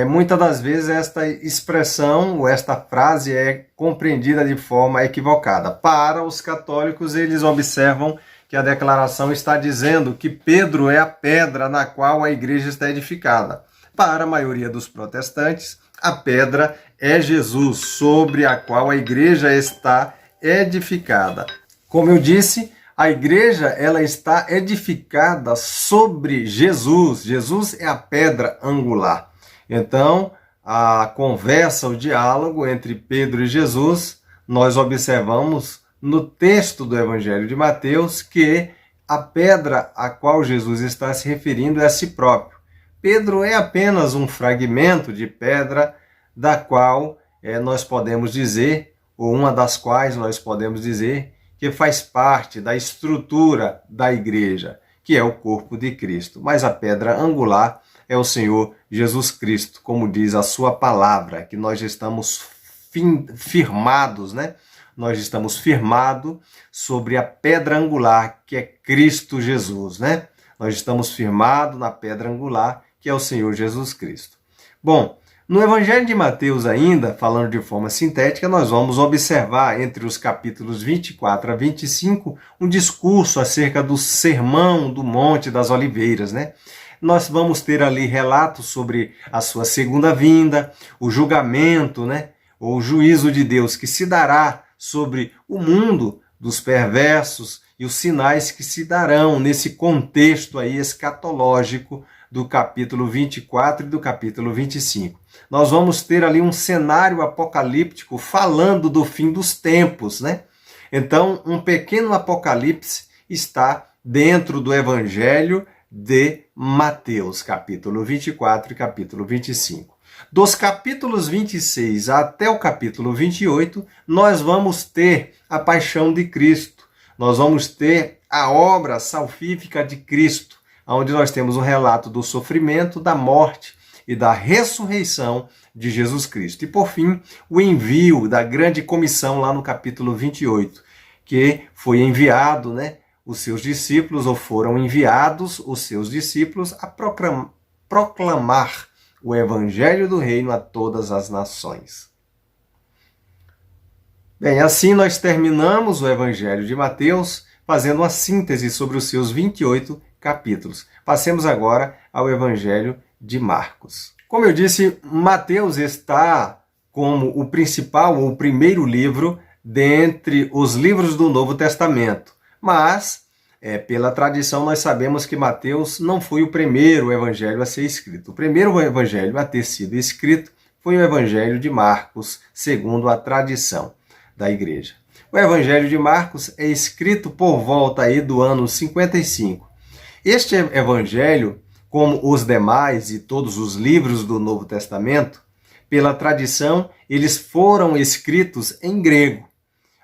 muitas das vezes esta expressão, ou esta frase é compreendida de forma equivocada. Para os católicos, eles observam que a declaração está dizendo que Pedro é a pedra na qual a igreja está edificada. Para a maioria dos protestantes, a pedra é Jesus, sobre a qual a igreja está edificada. Como eu disse, a igreja ela está edificada sobre Jesus. Jesus é a pedra angular. Então, a conversa, o diálogo entre Pedro e Jesus, nós observamos no texto do Evangelho de Mateus que a pedra a qual Jesus está se referindo é a si próprio. Pedro é apenas um fragmento de pedra da qual nós podemos dizer, ou uma das quais nós podemos dizer, que faz parte da estrutura da igreja, que é o corpo de Cristo. Mas a pedra angular é o Senhor Jesus Cristo, como diz a sua palavra, que nós estamos firmados, né? Nós estamos firmados sobre a pedra angular, que é Cristo Jesus, né? Nós estamos firmados na pedra angular, que é o Senhor Jesus Cristo. Bom, no Evangelho de Mateus ainda, falando de forma sintética, nós vamos observar entre os capítulos 24 a 25 um discurso acerca do Sermão do Monte das Oliveiras, né? Nós vamos ter ali relatos sobre a sua segunda vinda, o julgamento, né? Ou o juízo de Deus que se dará sobre o mundo dos perversos e os sinais que se darão nesse contexto aí escatológico do capítulo 24 e do capítulo 25. Nós vamos ter ali um cenário apocalíptico falando do fim dos tempos, né? Então, um pequeno apocalipse está dentro do Evangelho de Mateus, capítulo 24 e capítulo 25. Dos capítulos 26 até o capítulo 28, nós vamos ter a paixão de Cristo. Nós vamos ter a obra salvífica de Cristo, onde nós temos um relato do sofrimento, da morte e da ressurreição de Jesus Cristo. E, por fim, o envio da grande comissão lá no capítulo 28, que foi enviado, né, os seus discípulos, ou foram enviados os seus discípulos a proclamar o evangelho do reino a todas as nações. Bem, assim nós terminamos o Evangelho de Mateus, fazendo uma síntese sobre os seus 28 capítulos. Passemos agora ao Evangelho de Marcos. Como eu disse, Mateus está como o principal ou o primeiro livro dentre os livros do Novo Testamento. Mas, pela tradição, nós sabemos que Mateus não foi o primeiro evangelho a ser escrito. O primeiro evangelho a ter sido escrito foi o Evangelho de Marcos, segundo a tradição da igreja. O Evangelho de Marcos é escrito por volta aí do ano 55. Este evangelho, como os demais e todos os livros do Novo Testamento, pela tradição, eles foram escritos em grego.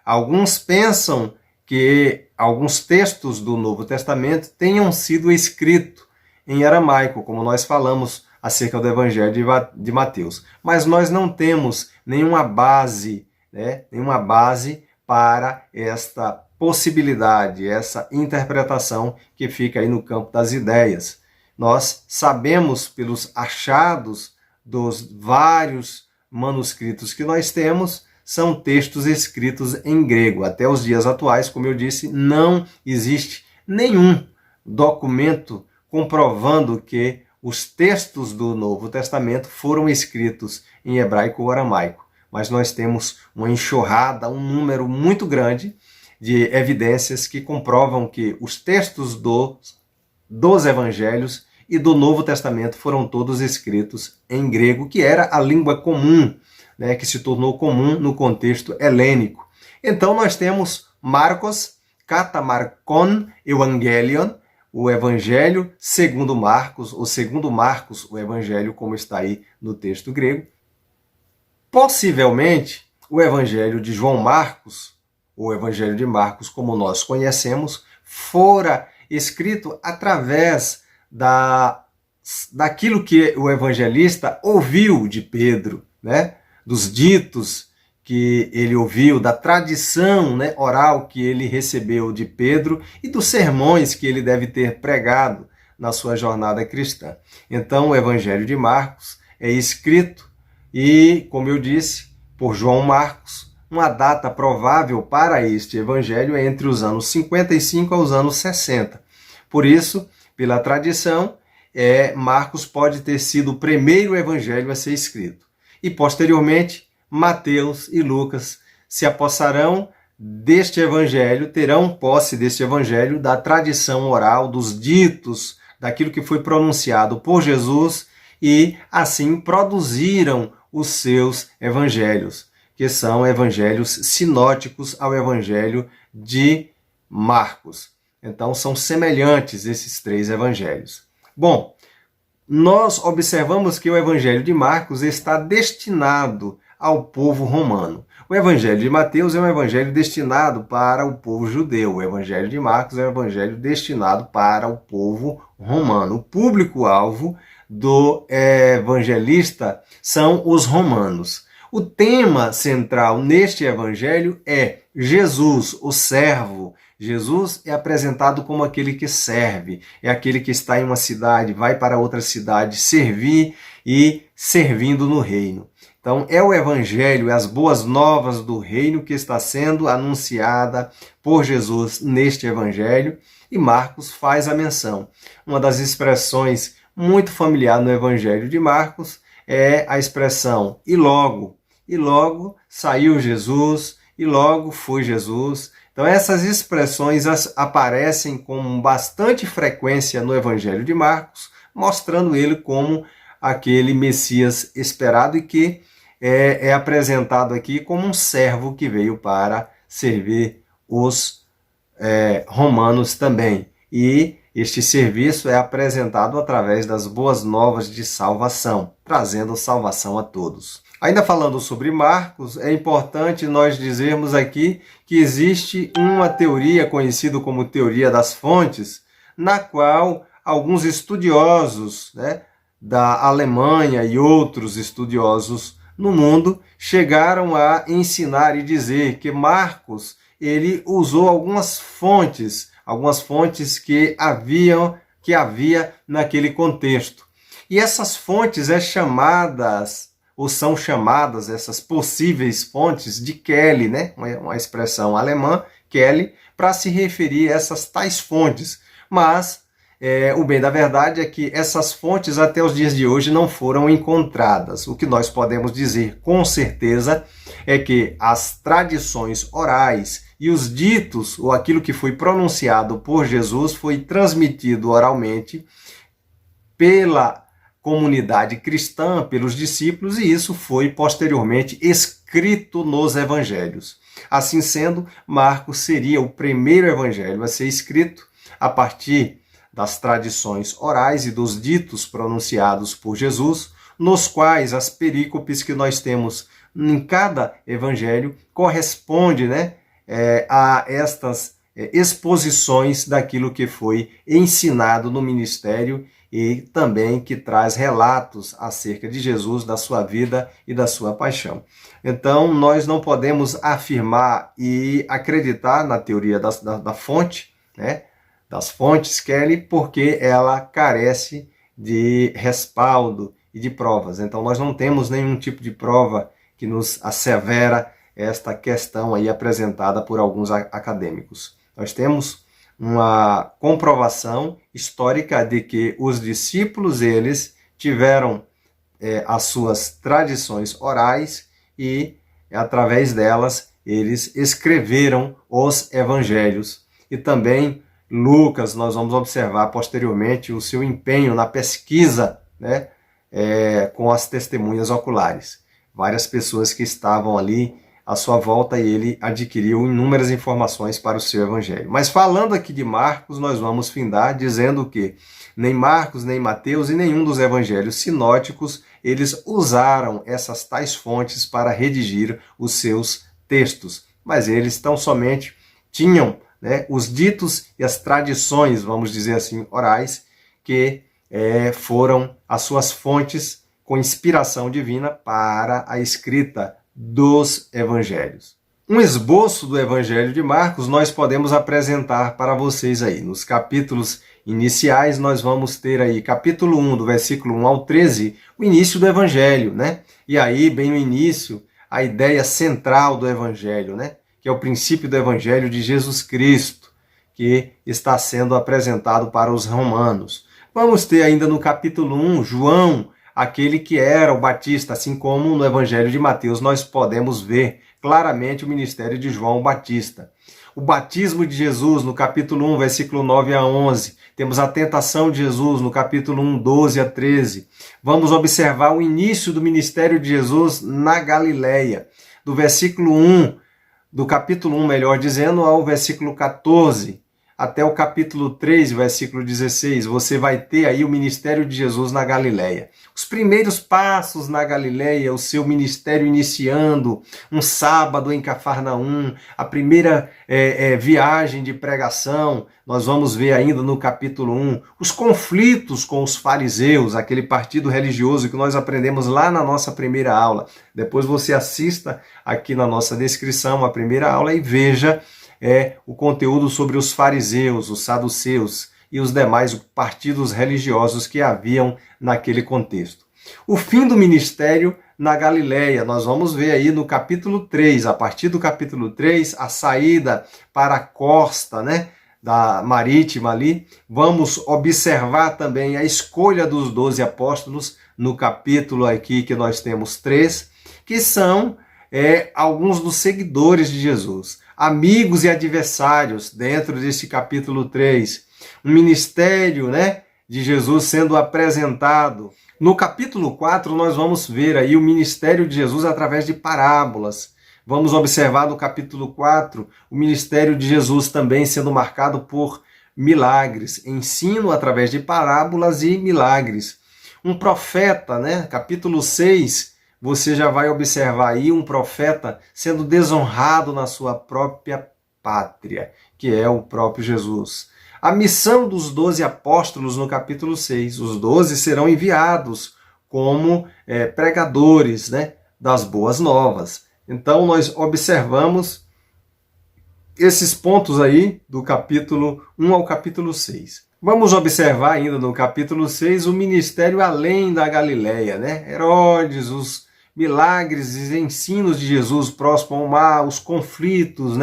Alguns pensam que alguns textos do Novo Testamento tenham sido escritos em aramaico, como nós falamos acerca do Evangelho de Mateus. Mas nós não temos nenhuma base, nenhuma base para esta possibilidade, essa interpretação que fica aí no campo das ideias. Nós sabemos pelos achados dos vários manuscritos que nós temos, são textos escritos em grego. Até os dias atuais, como eu disse, não existe nenhum documento comprovando que os textos do Novo Testamento foram escritos em hebraico ou aramaico. Mas nós temos uma enxurrada, um número muito grande de evidências que comprovam que os textos dos evangelhos e do Novo Testamento foram todos escritos em grego, que era a língua comum, que se tornou comum no contexto helênico. Então nós temos Marcos, Katamarkon Evangelion, o Evangelho segundo Marcos, ou segundo Marcos, o Evangelho, como está aí no texto grego. Possivelmente, o Evangelho de João Marcos, o Evangelho de Marcos, como nós conhecemos, fora escrito através daquilo que o evangelista ouviu de Pedro, dos ditos que ele ouviu, da tradição oral que ele recebeu de Pedro e dos sermões que ele deve ter pregado na sua jornada cristã. Então, o Evangelho de Marcos é escrito e, como eu disse, por João Marcos. Uma data provável para este evangelho é entre os anos 55 aos anos 60. Por isso, pela tradição, Marcos pode ter sido o primeiro evangelho a ser escrito. E, posteriormente, Mateus e Lucas se apossarão deste evangelho, terão posse deste evangelho, da tradição oral, dos ditos, daquilo que foi pronunciado por Jesus e, assim, produziram os seus evangelhos, que são evangelhos sinóticos ao evangelho de Marcos. Então, são semelhantes esses três evangelhos. Bom, nós observamos que o evangelho de Marcos está destinado ao povo romano. O evangelho de Mateus é um evangelho destinado para o povo judeu. O evangelho de Marcos é um evangelho destinado para o povo romano. O público-alvo do evangelista são os romanos. O tema central neste evangelho é Jesus, o servo. Jesus é apresentado como aquele que serve, é aquele que está em uma cidade, vai para outra cidade servir e servindo no reino. Então, é o evangelho, é as boas novas do reino que está sendo anunciada por Jesus neste evangelho, e Marcos faz a menção. Uma das expressões muito familiar no evangelho de Marcos é a expressão e logo saiu Jesus, e logo foi Jesus. Então essas expressões aparecem com bastante frequência no Evangelho de Marcos, mostrando ele como aquele Messias esperado e que é apresentado aqui como um servo que veio para servir os romanos também. E este serviço é apresentado através das boas novas de salvação, trazendo salvação a todos. Ainda falando sobre Marcos, é importante nós dizermos aqui que existe uma teoria conhecida como teoria das fontes, na qual alguns estudiosos da Alemanha e outros estudiosos no mundo chegaram a ensinar e dizer que Marcos ele usou algumas fontes que havia naquele contexto. E essas fontes são chamadas essas possíveis fontes de Quelle, uma expressão alemã, Quelle, para se referir a essas tais fontes. Mas o bem da verdade é que essas fontes até os dias de hoje não foram encontradas. O que nós podemos dizer com certeza é que as tradições orais e os ditos, ou aquilo que foi pronunciado por Jesus, foi transmitido oralmente pela comunidade cristã, pelos discípulos, e isso foi posteriormente escrito nos evangelhos. Assim sendo, Marcos seria o primeiro evangelho a ser escrito a partir das tradições orais e dos ditos pronunciados por Jesus, nos quais as perícopes que nós temos em cada evangelho corresponde, a estas exposições daquilo que foi ensinado no ministério e também que traz relatos acerca de Jesus, da sua vida e da sua paixão. Então, nós não podemos afirmar e acreditar na teoria da fonte, das fontes Kelly, porque ela carece de respaldo e de provas. Então, nós não temos nenhum tipo de prova que nos assevera esta questão aí apresentada por alguns acadêmicos. Nós temos uma comprovação histórica de que os discípulos, eles tiveram as suas tradições orais e, através delas, eles escreveram os evangelhos. E também Lucas, nós vamos observar posteriormente o seu empenho na pesquisa, com as testemunhas oculares. Várias pessoas que estavam ali à sua volta e ele adquiriu inúmeras informações para o seu evangelho. Mas falando aqui de Marcos, nós vamos findar dizendo que nem Marcos, nem Mateus e nenhum dos evangelhos sinóticos, eles usaram essas tais fontes para redigir os seus textos. Mas eles tão somente tinham os ditos e as tradições, vamos dizer assim, orais, que foram as suas fontes com inspiração divina para a escrita dos evangelhos. Um esboço do evangelho de Marcos nós podemos apresentar para vocês aí. Nos capítulos iniciais nós vamos ter aí, capítulo 1, do versículo 1 ao 13, o início do evangelho, E aí, bem no início, a ideia central do evangelho, Que é o princípio do evangelho de Jesus Cristo, que está sendo apresentado para os romanos. Vamos ter ainda no capítulo 1, João, aquele que era o Batista, assim como no evangelho de Mateus nós podemos ver claramente o ministério de João Batista. O batismo de Jesus no capítulo 1, versículo 9 a 11. Temos a tentação de Jesus no capítulo 1, 12 a 13. Vamos observar o início do ministério de Jesus na Galileia, do versículo 1, do capítulo 1, melhor dizendo, ao versículo 14, até o capítulo 3, versículo 16, você vai ter aí o ministério de Jesus na Galileia. Os primeiros passos na Galileia, o seu ministério iniciando, um sábado em Cafarnaum, a primeira viagem de pregação, nós vamos ver ainda no capítulo 1, os conflitos com os fariseus, aquele partido religioso que nós aprendemos lá na nossa primeira aula. Depois você assista aqui na nossa descrição a primeira aula e veja o conteúdo sobre os fariseus, os saduceus e os demais partidos religiosos que haviam naquele contexto. O fim do ministério na Galileia, nós vamos ver aí no capítulo 3, a partir do capítulo 3, a saída para a costa, da marítima ali. Vamos observar também a escolha dos 12 apóstolos no capítulo aqui que nós temos 3, que são alguns dos seguidores de Jesus, amigos e adversários dentro desse capítulo 3. Um ministério, de Jesus sendo apresentado. No capítulo 4, nós vamos ver aí o ministério de Jesus através de parábolas. Vamos observar no capítulo 4 o ministério de Jesus também sendo marcado por milagres, ensino através de parábolas e milagres. Um profeta, capítulo 6, você já vai observar aí um profeta sendo desonrado na sua própria pátria, que é o próprio Jesus. A missão dos 12 apóstolos no capítulo 6. Os 12 serão enviados como pregadores, das boas novas. Então, nós observamos esses pontos aí do capítulo 1 ao capítulo 6. Vamos observar ainda no capítulo 6 o ministério além da Galileia, Herodes, os milagres e ensinos de Jesus próximo ao mar, os conflitos,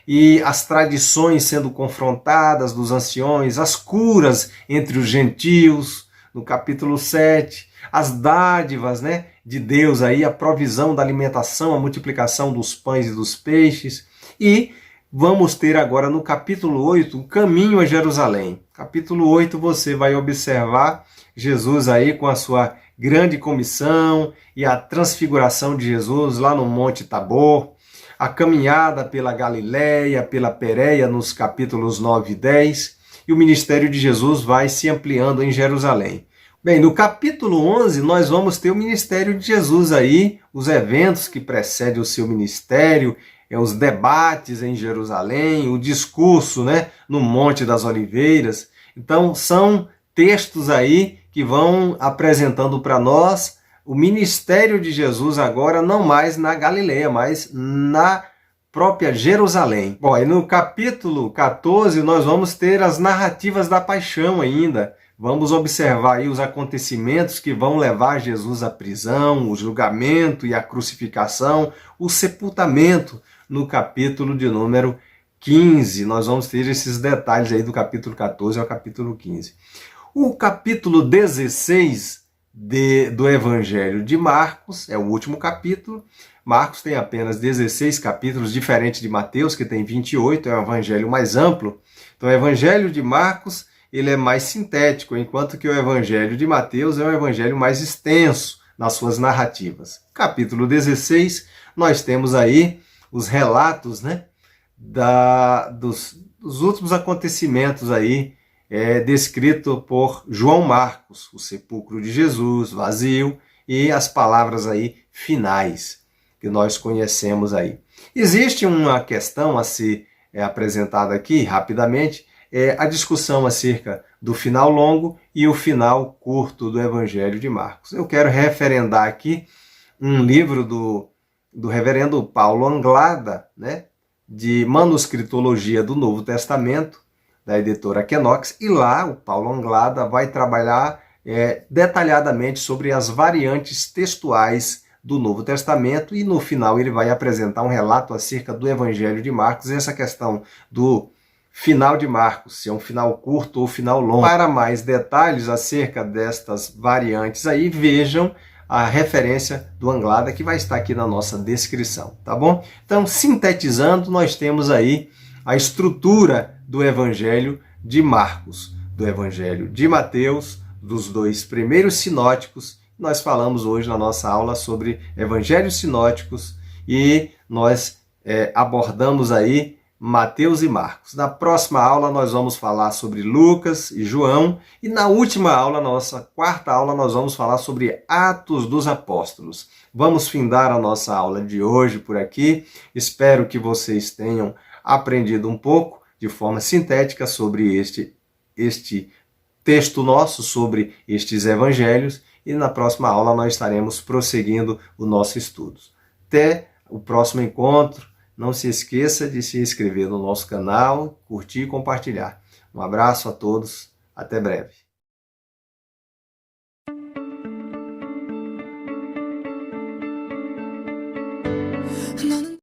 e as tradições sendo confrontadas dos anciões, as curas entre os gentios, no capítulo 7, as dádivas, de Deus aí, a provisão da alimentação, a multiplicação dos pães e dos peixes. E vamos ter agora no capítulo 8 o caminho a Jerusalém. Capítulo 8 você vai observar Jesus aí com a sua grande comissão e a transfiguração de Jesus lá no Monte Tabor, a caminhada pela Galileia, pela Pérea nos capítulos 9 e 10, e o ministério de Jesus vai se ampliando em Jerusalém. Bem, no capítulo 11 nós vamos ter o ministério de Jesus aí, os eventos que precedem o seu ministério, os debates em Jerusalém, o discurso, né, no Monte das Oliveiras. Então são textos aí que vão apresentando para nós o ministério de Jesus agora não mais na Galileia, mas na própria Jerusalém. Bom, e no capítulo 14 nós vamos ter as narrativas da paixão ainda. Vamos observar aí os acontecimentos que vão levar Jesus à prisão, o julgamento e a crucificação, o sepultamento no capítulo de número 15. Nós vamos ter esses detalhes aí do capítulo 14 ao capítulo 15. O capítulo 16 do Evangelho de Marcos é o último capítulo. Marcos tem apenas 16 capítulos, diferente de Mateus, que tem 28, é um evangelho mais amplo. Então, o Evangelho de Marcos ele é mais sintético, enquanto que o Evangelho de Mateus é um evangelho mais extenso nas suas narrativas. Capítulo 16, nós temos aí os relatos, né, dos últimos acontecimentos aí, descrito por João Marcos, o sepulcro de Jesus, vazio, e as palavras aí finais que nós conhecemos aí. Existe uma questão a ser apresentada aqui rapidamente, a discussão acerca do final longo e o final curto do Evangelho de Marcos. Eu quero referendar aqui um livro do reverendo Paulo Anglada, né, de Manuscritologia do Novo Testamento, da editora Quenox, e lá o Paulo Anglada vai trabalhar detalhadamente sobre as variantes textuais do Novo Testamento, e no final ele vai apresentar um relato acerca do Evangelho de Marcos, e essa questão do final de Marcos, se é um final curto ou final longo. Para mais detalhes acerca destas variantes aí, vejam a referência do Anglada, que vai estar aqui na nossa descrição, tá bom? Então, sintetizando, nós temos aí a estrutura do Evangelho de Marcos, do Evangelho de Mateus, dos dois primeiros sinóticos. Nós falamos hoje na nossa aula sobre evangelhos sinóticos e nós abordamos aí Mateus e Marcos. Na próxima aula nós vamos falar sobre Lucas e João, e na última aula, nossa quarta aula, nós vamos falar sobre Atos dos Apóstolos. Vamos findar a nossa aula de hoje por aqui. Espero que vocês tenham aprendido um pouco de forma sintética sobre este texto nosso, sobre estes evangelhos, e na próxima aula nós estaremos prosseguindo o nosso estudo. Até o próximo encontro. Não se esqueça de se inscrever no nosso canal, curtir e compartilhar. Um abraço a todos, até breve. 너는